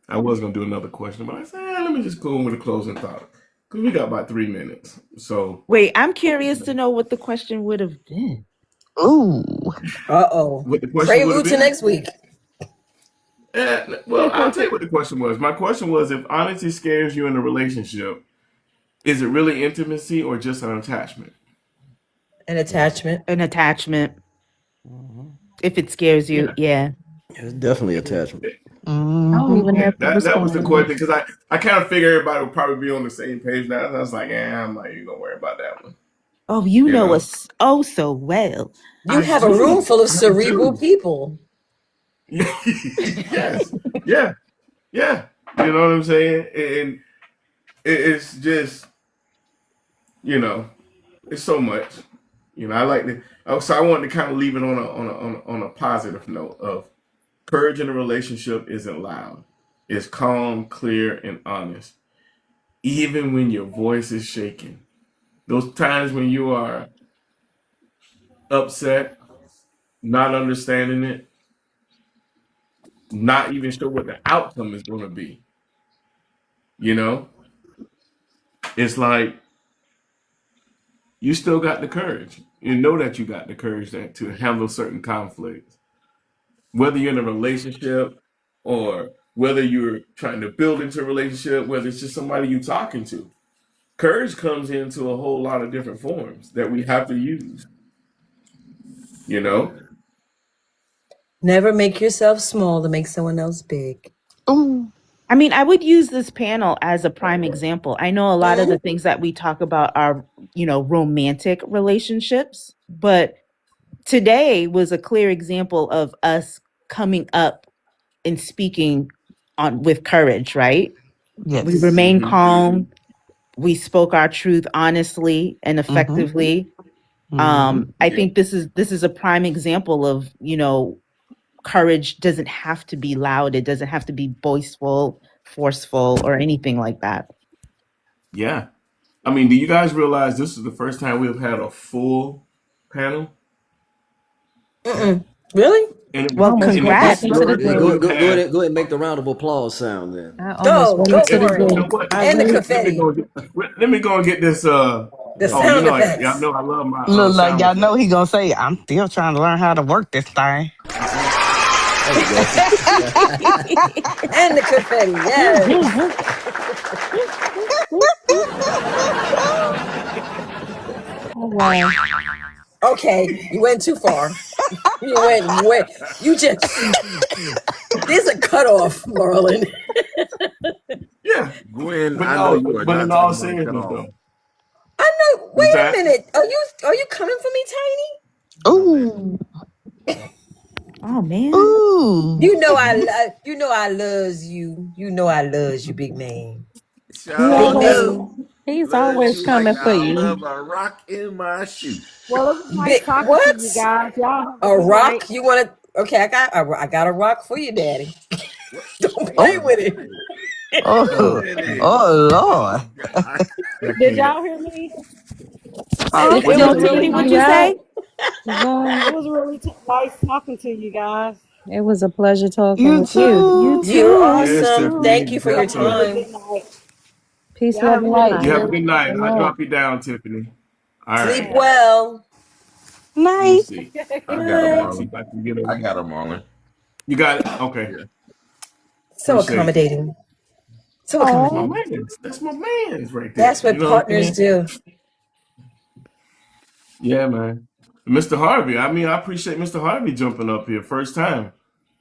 I was gonna do another question, but I said, let me just go in with a closing thought because we got about 3 minutes. So, Wait, I'm curious to know what the question would have been. Ooh. Uh-oh. what the question would have Prelude to been? next week. Well, I'll tell you what the question was. My question was, if honesty scares you in a relationship, is it really intimacy or just an attachment? An attachment. An attachment. Mhm. If it scares you, Yeah. yeah. It's definitely attachment. I don't Mm-hmm. even Yeah, have to that was respond the to that. question because I kind of figured everybody would probably be on the same page now. And I was like, I'm not even gonna worry about that one. Oh, you You know know, us oh so well. You I have a room do, full of I cerebral do. people. Yes, yeah, yeah. You know what I'm saying? And it's just, you know, it's so much. I like to. So I wanted to kind of leave it on a positive note of courage in a relationship isn't loud. It's calm, clear, and honest. Even when your voice is shaking. Those times when you are upset, not understanding it, not even sure what the outcome is going to be. You know, it's like you still got the courage. You know that you got the courage to handle certain conflicts, whether you're in a relationship or whether you're trying to build into a relationship, whether it's just somebody you're talking to. Courage comes into a whole lot of different forms that we have to use. You know, Never make yourself small to make someone else big. Ooh. I mean, I would use this panel as a prime example. I know a lot of the things that we talk about are, romantic relationships, but today was a clear example of us coming up and speaking on with courage, right? We Yes. remain hmm calm. We spoke our truth honestly and Mm-hmm. effectively. Mm-hmm. I yeah, think this is a prime example of, courage doesn't have to be loud. It doesn't have to be boastful, forceful, or anything like that. yeah. I mean, do you guys realize this is the first time we've had a full panel? Mm-mm. Really? And I Well, almost and went back this congrats, is the into the first Yeah, time go goo. we've go go had. ahead, go ahead and make the round of applause sound then. I almost Go. went Go into the for You know goo. it. what? I And the really Let me confetti. go. Let me go and get this. The Oh, sound y'all effects. know I love my Look like sound y'all know effects. he gonna say, I'm still trying to learn how to work this thing. There we go. And the confetti. Yes. Oh wow. Okay. You went too far. You went way. You just. There's a cutoff, Marlon. Yeah, Gwen, but I know no, you are but not in all talking about a seriousness cutoff. though, I know. was Wait a that? minute. Are you coming for me, Tiny? My bad. Ooh. oh man. Ooh. You know I loves you. You know I loves you, big man. He Shout Big out. always man. he's Love always you like coming for I you. love a rock in my shoe. Well, it was nice Big talking to you what? guys. Y'all have a A good night. rock? You want to? Okay, I got a rock for you, Daddy. What? Don't play Oh. with it. Hey, Oh. Gwenny. Oh Lord. Oh God. I Did can't. y'all hear me? Huh? Did Sister you What'd you hear say? Loyalty, Tiffany, me? what'd you you out? say? You It gone? was really nice talking to you guys. It was a pleasure talking You with you. You too. You're too. Yes, awesome. Tiffany. Thank you for your Yes, Y'all have a sir. really time. good night. Peace, Y'all love, have a and good light, You night. have a sis. good night. Good I'll night. drop you down, Tiffany. All Sleep right. All right. well. Let me Night. see. I got him, Let me see Marlon. if I can get I him. got him, Marlon. You got it? Okay. Yeah. So Appreciate it. accommodating. So That's my Oh, accommodating. man's. That's my man's right there. That's You what know what I'm partners saying? do. Yeah, man. Mr. Harvey. I mean, I appreciate Mr. Harvey jumping up here first time.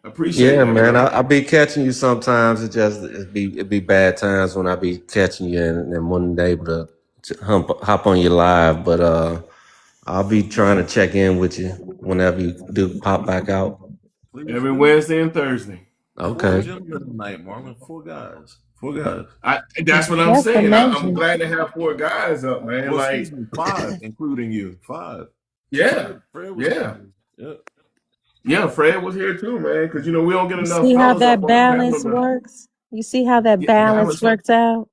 I appreciate Yeah, that, man. man. I be catching you sometimes. It be bad times when I be catching you and wasn't able to hop on your live. But I'll be trying to check in with you whenever you do pop back out. Please Every do. Wednesday and Thursday. Four Okay. gentlemen tonight, Marlon. Four guys. Four guys. That's what I'm that's saying. I'm amazing. glad to have four guys up, man. Well, excuse Like, me, five, including you. Five. yeah, Fred was yeah, here. Yep. yeah. Fred was here too, man. Because we don't get You enough see how fellas up that on the panel balance to works? You see how that balance balance. works out?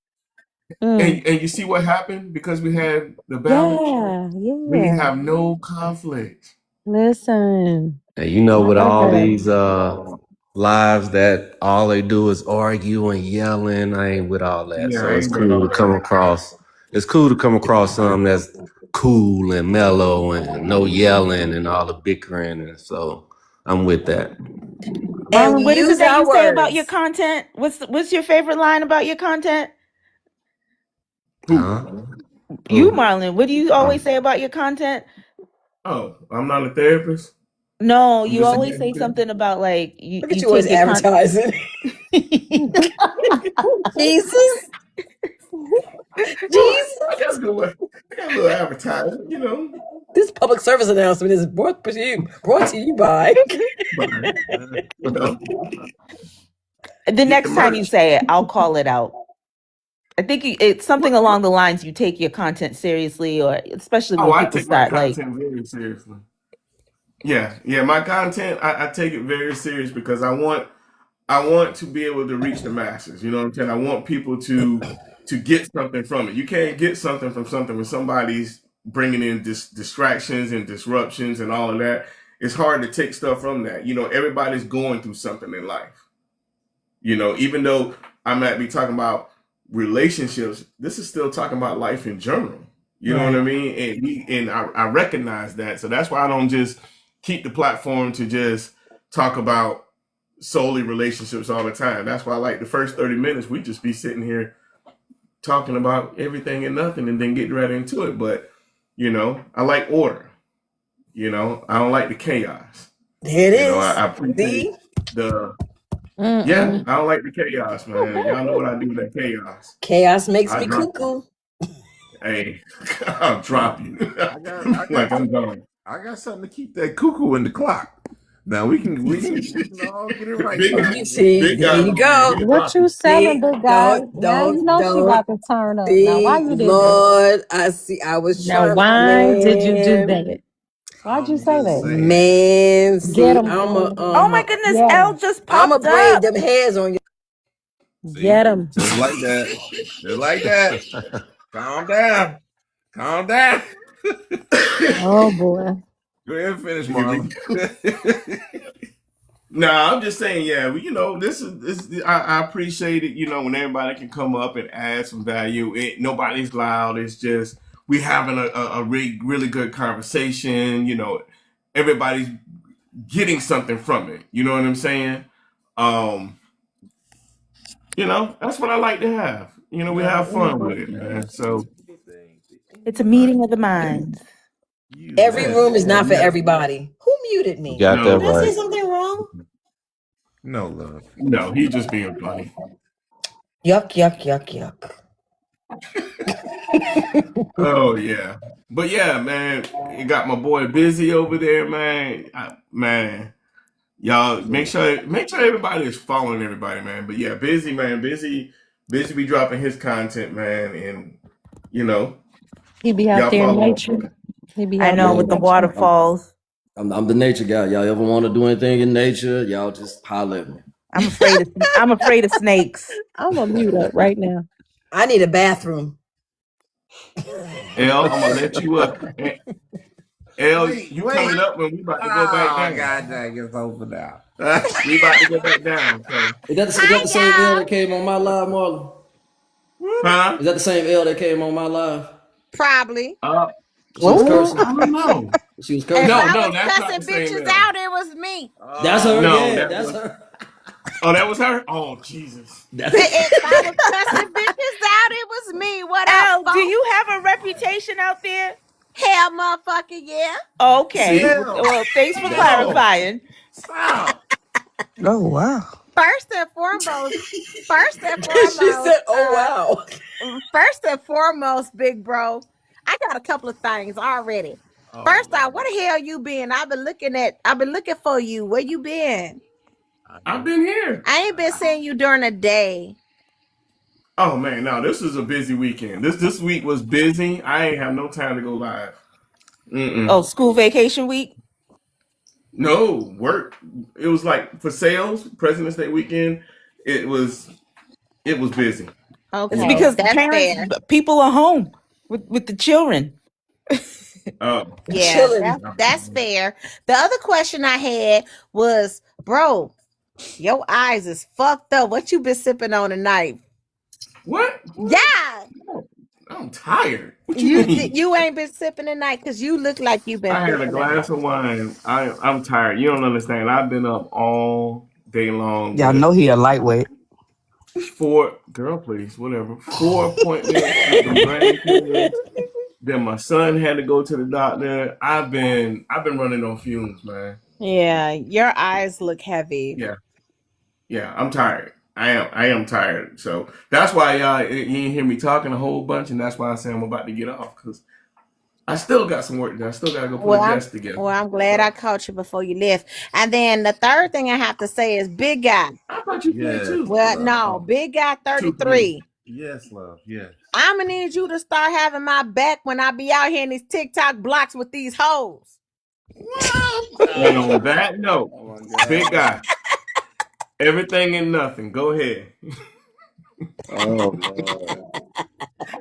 Mm. And you see what happened because we had the balance. Yeah, We yeah. have no conflict. Listen, And you I know, with love all that. these lives that all they do is argue and yelling, I ain't with all that. Yeah, So I it's ain't with cool all to come that. across. It's cool to come across something that's cool and mellow and no yelling and all the bickering. And so I'm with that. And Marlon, we what is it use that you our say about your words. content? What's your favorite line about your content? Who? Huh? You, Who? Marlon, what do you always say about your content? Oh, I'm not a therapist. No, I'm you just a always guy who say therapist. something about like you, Look at you you always take your content. advertising. Jesus. I Jesus. got a little, I got a little advertising. This public service announcement is brought to you by. But you know, The get the next time you merch. say it, I'll call it out. I think it's something along the lines you take your content seriously, or especially Oh, when I people take my start like, content very seriously. Yeah, my content, I take it very serious because I want to be able to reach the masses. You know what I'm saying? I want people to get something from it. You can't get something from something when somebody's bringing in distractions and disruptions and all of that. It's hard to take stuff from that. Everybody's going through something in life. Even though I might be talking about relationships, this is still talking about life in general. You know what I Right. mean? And I recognize that. So that's why I don't just keep the platform to just talk about solely relationships all the time. That's why I like the first 30 minutes, we just be sitting here talking about everything and nothing and then getting right into it. But, I like order. I don't like the chaos. There it is. I appreciate See? the yeah, Mm-mm. I don't like the chaos, man. Y'all know what I do with that chaos. Chaos makes I me drop you. cuckoo. Hey, I'll drop you. I got Like I'm done. I got something to keep that cuckoo in the clock. Now we can all get it right big, back. You see, big there guy you over here. go. He'll What drop you you. selling, See, big guy? don't, Now you don't, know she don't. about to turn up. Now why See, you did that? Lord, I see. I was Now trying, why did you do man, that? Why'd you I'm say just that? saying. man. Get See, him, oh my goodness, get L him, just I'ma popped braid up. them hairs on you. See, get him. just like that. Just like that. Calm down. Calm down. Oh boy. Go ahead and finish, Here we Marlon. go. Nah, I'm just saying, yeah. This is. I appreciate it. When everybody can come up and add some value. Nobody's loud. It's just we having a really really good conversation. Everybody's getting something from it. You know what I'm saying? Um, that's what I like to have. We Now, have let fun me with it, man. ask you So anything. Did It's a meeting anybody of the minds. use Every that yeah, room is as not for yeah. everybody. Who muted You me? got that Did I No, say right. something wrong? no love? no, he's just being funny. Yuck, yuck, yuck, yuck. Oh yeah, but yeah, man. You got my boy Busy over there, man. Man, y'all make sure everybody is following everybody, man. But yeah, Busy, man, Busy be dropping his content, man, and you know, He be out y'all there in follow nature. him. He be I out know there Yeah, in with the nature. I'm, waterfalls. I'm the nature guy. Y'all ever want to do anything in nature? Y'all just holler at me. I'm afraid of snakes. I'm gonna mute up right now. I need a bathroom. L, I'm gonna let you up. L, Wait, you wait. coming up when we about to go back Oh, down. God dang, it's over now. We about to go back down. So, Is that the same L that came on my live, Marlon? huh? Is that the same L that came on my live? Probably. Uh, She was Ooh. cursing. I don't know. She was If cursing. No, I no, was that's not the cussing same bitches L. out, it was me. That's her. No, Yeah, that that's was. her. Oh, that was her. Oh, Jesus. That's If I was cussing bitches out, it was me. What up, Al, do folks? you have a reputation out there? Hell, motherfucker, yeah. Okay. See? Well, thanks for that's No. clarifying. Stop. Oh wow. First and foremost, first and She foremost, said, "Oh wow." first and foremost, big bro, I got a couple of things already. Oh First off, Lord. where the hell you been? I've been looking for you. Where you been? I I've know. been here. I ain't been seeing you during the day. Oh man, no, this was a busy weekend. This week was busy. I ain't have no time to go live. Oh, Mm-mm. school vacation week? No work. It was like for sales, President's Day weekend. It was busy. It's You Okay, know. because that's parents, fair. people are home with the children. Oh, Yeah, Chilling. that's fair. The other question I had was, bro, your eyes is fucked up. What you been sipping on tonight? what? Yeah, I'm tired. What you you mean? you ain't been sipping tonight because you look like you've been I had a sipping tonight. glass of wine. I'm tired. You don't understand. I've been up all day long Y'all with know he a lightweight. four girl, please, whatever. 4 appointments with them grandkids. Then my son had to go to the doctor. I've been running on fumes, man. Yeah, your eyes look heavy. Yeah, yeah. I'm tired. I am tired. So that's why y'all you didn't hear me talking a whole bunch, and that's why I say I'm about to get off because I still got some work to do. I still got to go put a Well, I'm desk together. well, I'm glad I So caught you before you left. And then the third thing I have to say is big guy. I thought you played Yes, too. Well, love. no, big guy Two for me. 33. Yes, love. Yes. I'ma need you to start having my back when I be out here in these TikTok blocks with these hoes. And on that note, Oh my god. big guy, everything and nothing. Go ahead. Oh Lord.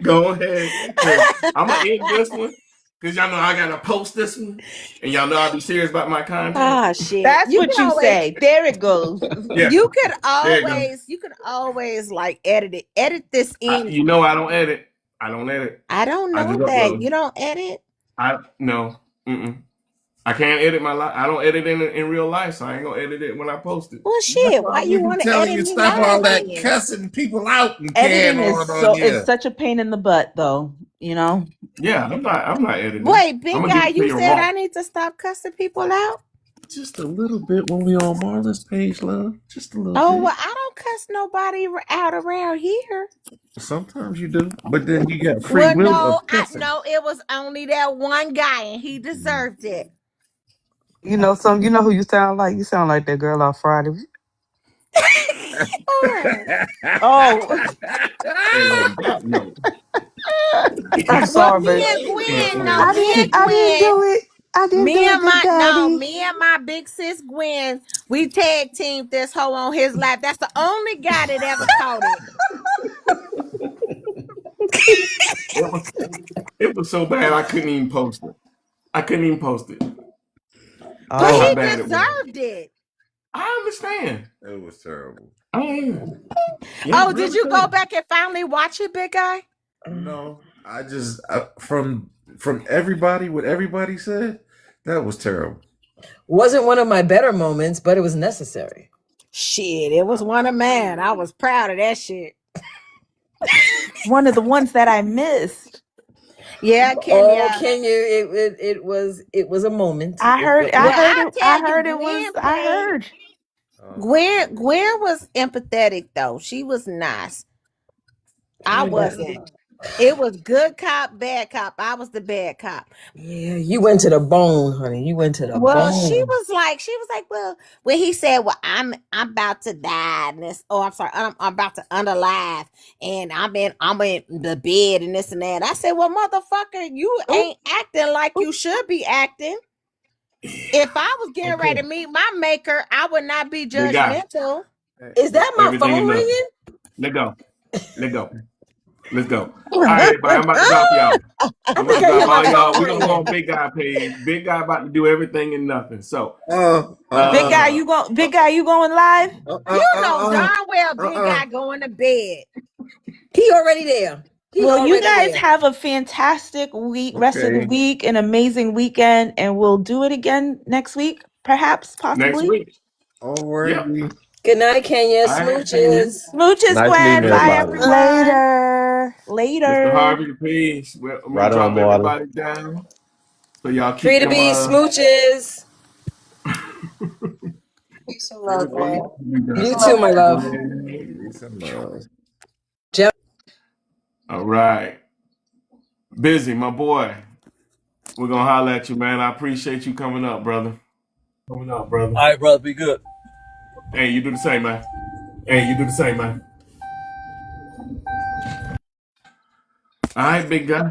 Go ahead. Because I'm going to end this one. Because y'all know I got to post this one. And y'all know I'll be serious about my content. Ah, shit. That's what you say. There it goes. Yeah. There you go. You could always like edit it. Edit this in. You know I don't edit. I don't edit. I don't I just know that. You upload. don't edit? No. Mm-mm. I can't edit my life. I don't edit in real life, so I ain't gonna edit it when I post it. Well, That's shit. why Why we you be want to telling edit you me stop live all that then? cussing people out and Editing carrying is on it's here. such a pain in the butt though, you know? Yeah, I'm not editing. Wait, I'm big gonna give guy, it to you you said raw. I need to stop cussing people out? Just a little bit when we on Marlon's page, love. Just a little Oh, bit. well, I don't cuss nobody out around here. Sometimes you do, but then you got free Well, will of no, cussing. it was only that one guy and he deserved it. You know some. You know who you sound like? You sound like that girl off Friday. Oh. Oh, And on that note, I'm Well, sorry, me but and Gwen, no, I me didn't. and I didn't Gwen, do it. I didn't do it, Big Daddy. me and my big sis Gwen, we tag teamed this hoe on his lap. That's the only guy that ever caught it. it was, it was so bad I couldn't even post it. I couldn't even post it. But That's how Oh, he bad it was. deserved it. I understand. It was terrible. I am. Yeah, Oh, did really you go terrible. back and finally watch it, big guy? No, from everybody what everybody said, that was terrible. Wasn't one of my better moments, but it was necessary. Shit, it was one of mine. I was proud of that shit. one of the ones that I missed. Yeah, Oh, Kenya. Kenya, it was a moment. I heard Well, I heard it was I heard. Gwen was empathetic though. She was nice. I wasn't. It was good cop, bad cop. I was the bad cop. Yeah, you went to the bone, honey. You went to the Well, bone. she was like, well, when he said, well, I'm about to die and this, oh, I'm sorry, I'm about to unalive and I'm in the bed and this and that. I said, well, motherfucker, you ain't acting like you should be acting. If I was getting ready to meet my maker, I would not be judgmental. Is that my Everything phone enough. ringing? Let's go. All right, everybody, I'm about to drop y'all. I'm about to drop all y'all. We're gonna go on Big Guy page. Big Guy about to do everything and nothing. So Big guy, you going live? You know darn well Big Guy going to bed. He already there. He Well, you already guys there. have a fantastic rest of the Okay. week, an amazing weekend, and we'll do it again next week, perhaps, Next possibly. week. Yep. Alrighty. Good night, Kenya. All right, Kenya. Smooches. Smooches, Nice meeting Gwen. Bye, everybody. everyone. Later. Mr. Later. Harvey, please. Let me Right on, drop Marlon. everybody down. So y'all Free keep to them be smooches. Peace and free to love, be. Gwen. You too, my love. Peace and love. All right. Busy, my boy. We're gonna holler at you, man. I appreciate you coming up, brother. Coming up, brother. All right, brother. Be good. Hey, you do the same, man. Hey, you do the same, man. All right, big guy. All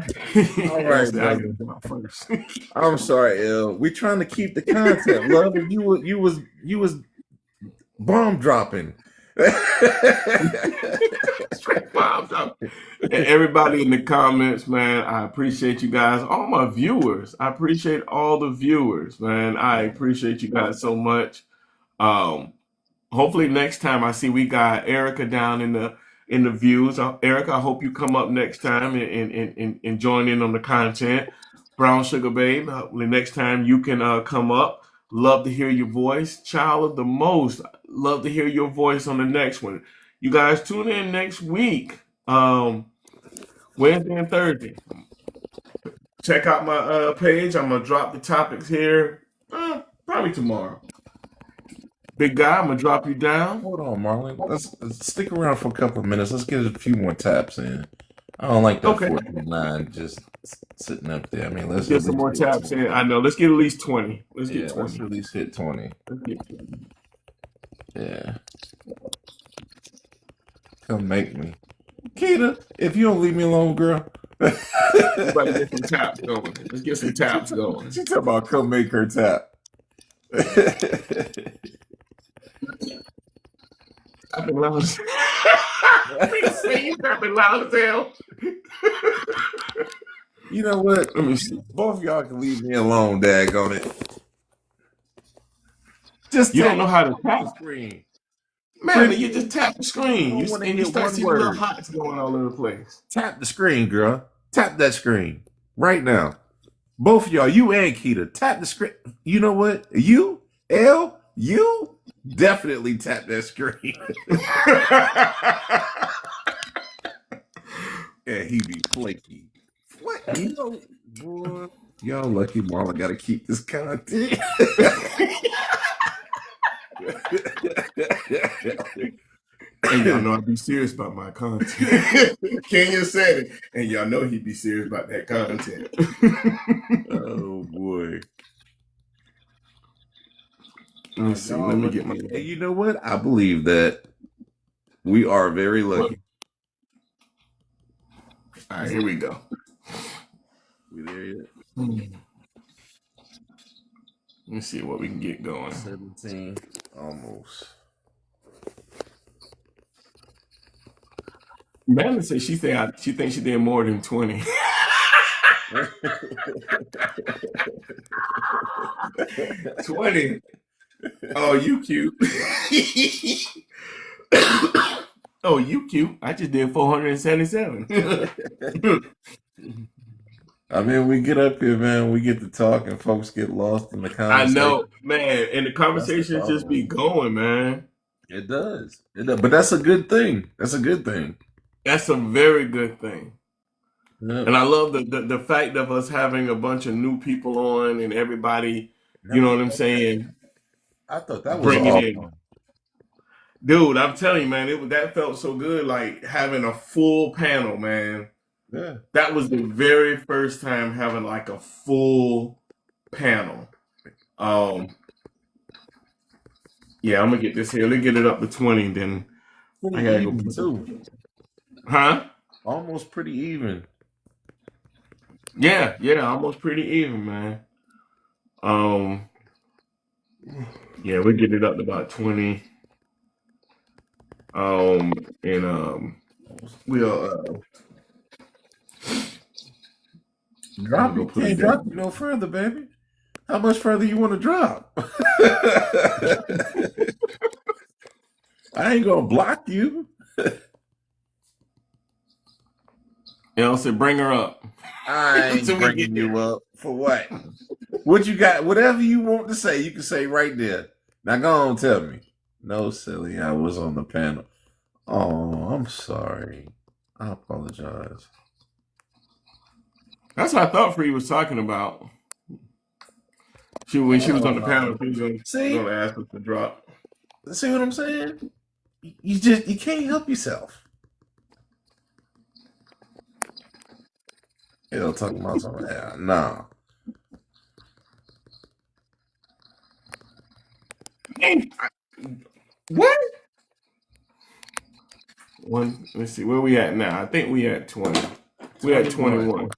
I'll right, say I brother. gotta come out first. I'm sorry, L. We trying to keep the content, love, and you was bomb dropping. Straight bombs up. And everybody in the comments, man, I appreciate you guys. All my viewers, I appreciate all the viewers, man. I appreciate you guys so much. Um, Hopefully next time I see we got Erica down in the views. Erica, I hope you come up next time and join in on the content. Brown Sugar Babe, hopefully next time you can come up. Love to hear your voice. Child of the Most, love to hear your voice on the next one. You guys tune in next week, Wednesday and Thursday. Check out my page. I'm gonna drop the topics here probably tomorrow. Big guy, I'm gonna drop you down. Hold on, Marlon. Let's stick around for a couple of minutes. Let's get a few more taps in. I don't like that Okay. 439 just sitting up there. I mean, Let's let's get at some least more hit taps 20. in. I know. Let's get at least 20. Let's get Yeah, let's 20. at least hit 20. Let's get 20. Yeah. Come make me. Keita, if you don't leave me alone, girl. We about to get some taps going. Let's get some taps going. She talking about come make her tap. I've been loud as you tapping loud as hell. You know what? Let me see. Both of y'all can leave me alone, daggone it. Just You tap don't know how to the tap. screen. Man, you just tap the screen. I want to And you hit start one seeing the little word. hots going all over the place. Tap the screen, girl. Tap that screen right now. Both of y'all, you and Keita, tap the screen. You know what? You, L, you definitely tap that screen. And he be flaky. What? You know, boy, y'all lucky Marlon got to keep this content. And y'all know I be serious about my content. Kenya said it. And y'all know he'd be serious about that content. Oh, boy. Let me see. Let me get my. And you know what? I believe that we are very lucky. All right, here we go. We there yet? Let me see what we can get going. 17, almost. Amanda said she thinks she did more than 20. 20. Oh, you cute. Oh, you cute. I just did 477. I mean, we get up here, man. We get to talk, and folks get lost in the I conversation. know, man. And the conversations just be going, man. It does. It does. But that's a good thing. That's a good thing. That's a very good thing. Yeah. And I love the fact of us having a bunch of new people on and everybody, you know what I'm saying? I thought that was Bringing awesome. in. Dude, I'm telling you, man, that felt so good, like having a full panel, man. Yeah. That was the very first time having like a full panel. Yeah, I'm gonna get this here. Let's get it up to 20, then I gotta go put too. Huh? Almost pretty even. Yeah, almost pretty even, man. Yeah, we get it up to about 20. We'll drop. You can't drop you no further, baby. How much further you want to drop? I ain't gonna block you. Elle said, bring her up. I ain't So we get bringing there. you up for what? What you got? Whatever you want to say, you can say right there. Now go on, tell me. No, silly, I was on the panel. Oh, I'm sorry. I apologize. That's what I thought Free was talking about. When she was on the panel, she was See, gonna ask us to drop. see what I'm saying? You can't help yourself. He'll talk about something. Yeah, no. Hey, what? Let's see, where we at now? I think we at 20. We at 21.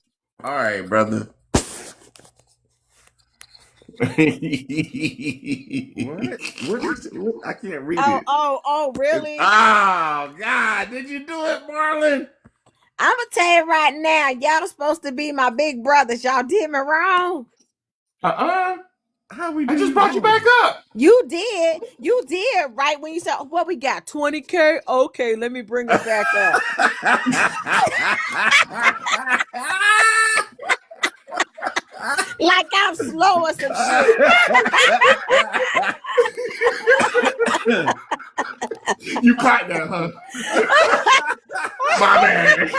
All right, brother. What? What? I can't read it. Oh, really? Oh, God. Did you do it, Marlon? I'm gonna tell you right now, y'all supposed to be my big brothers. Y'all did me wrong. How we I do just you brought you back wrong? up. You did right when you said, "What we got, 20K? Okay, let me bring it back up." Like I'm slow or some shit. You caught that, huh? My bad.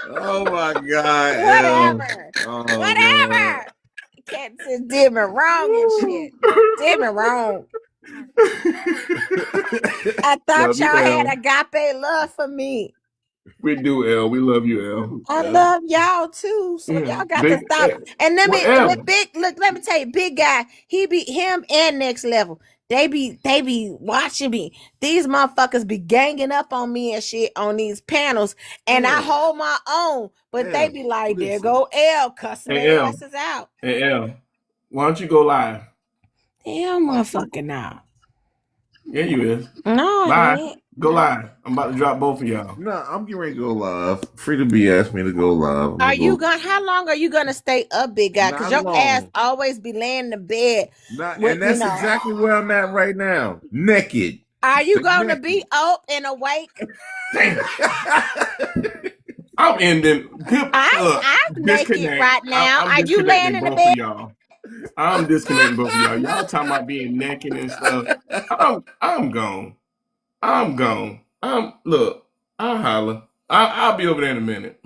Oh my God. Whatever. Oh, Whatever. Cat said did me wrong and shit. Did me wrong. I thought Love you, y'all had L. agape love for me. We do, L. We love you, L. I Yeah. love y'all too. So Yeah. y'all got to Big, stop. And let well, me L. let me tell you, big guy, he be him and next level. They be watching me. These motherfuckers be ganging up on me and shit on these panels, and I hold my own. But they be like, there listen. go L cussing Hey, their L. asses out. Hey, L. Why don't you go live? Damn motherfucking now. Yeah, you is. No, I Live. ain't. Go live. I'm about to drop both of y'all. No, I'm getting ready to go live. Free to be asked me to go live. I'm Are gonna you go. how long are you gonna stay up, big guy? Because Not your ass long. always be laying in the bed Not, with, and that's exactly where I'm at right now. Naked. Are you gonna Naked. be up and awake? Damn. I'm ending. I'm naked Disconnect. right now. I'm Are you laying disconnecting in the both of bed? y'all. I'm disconnecting both of y'all. Y'all talking about being naked and stuff. I'm gone. I'm gone. Look. I'll holler. I'll be over there in a minute.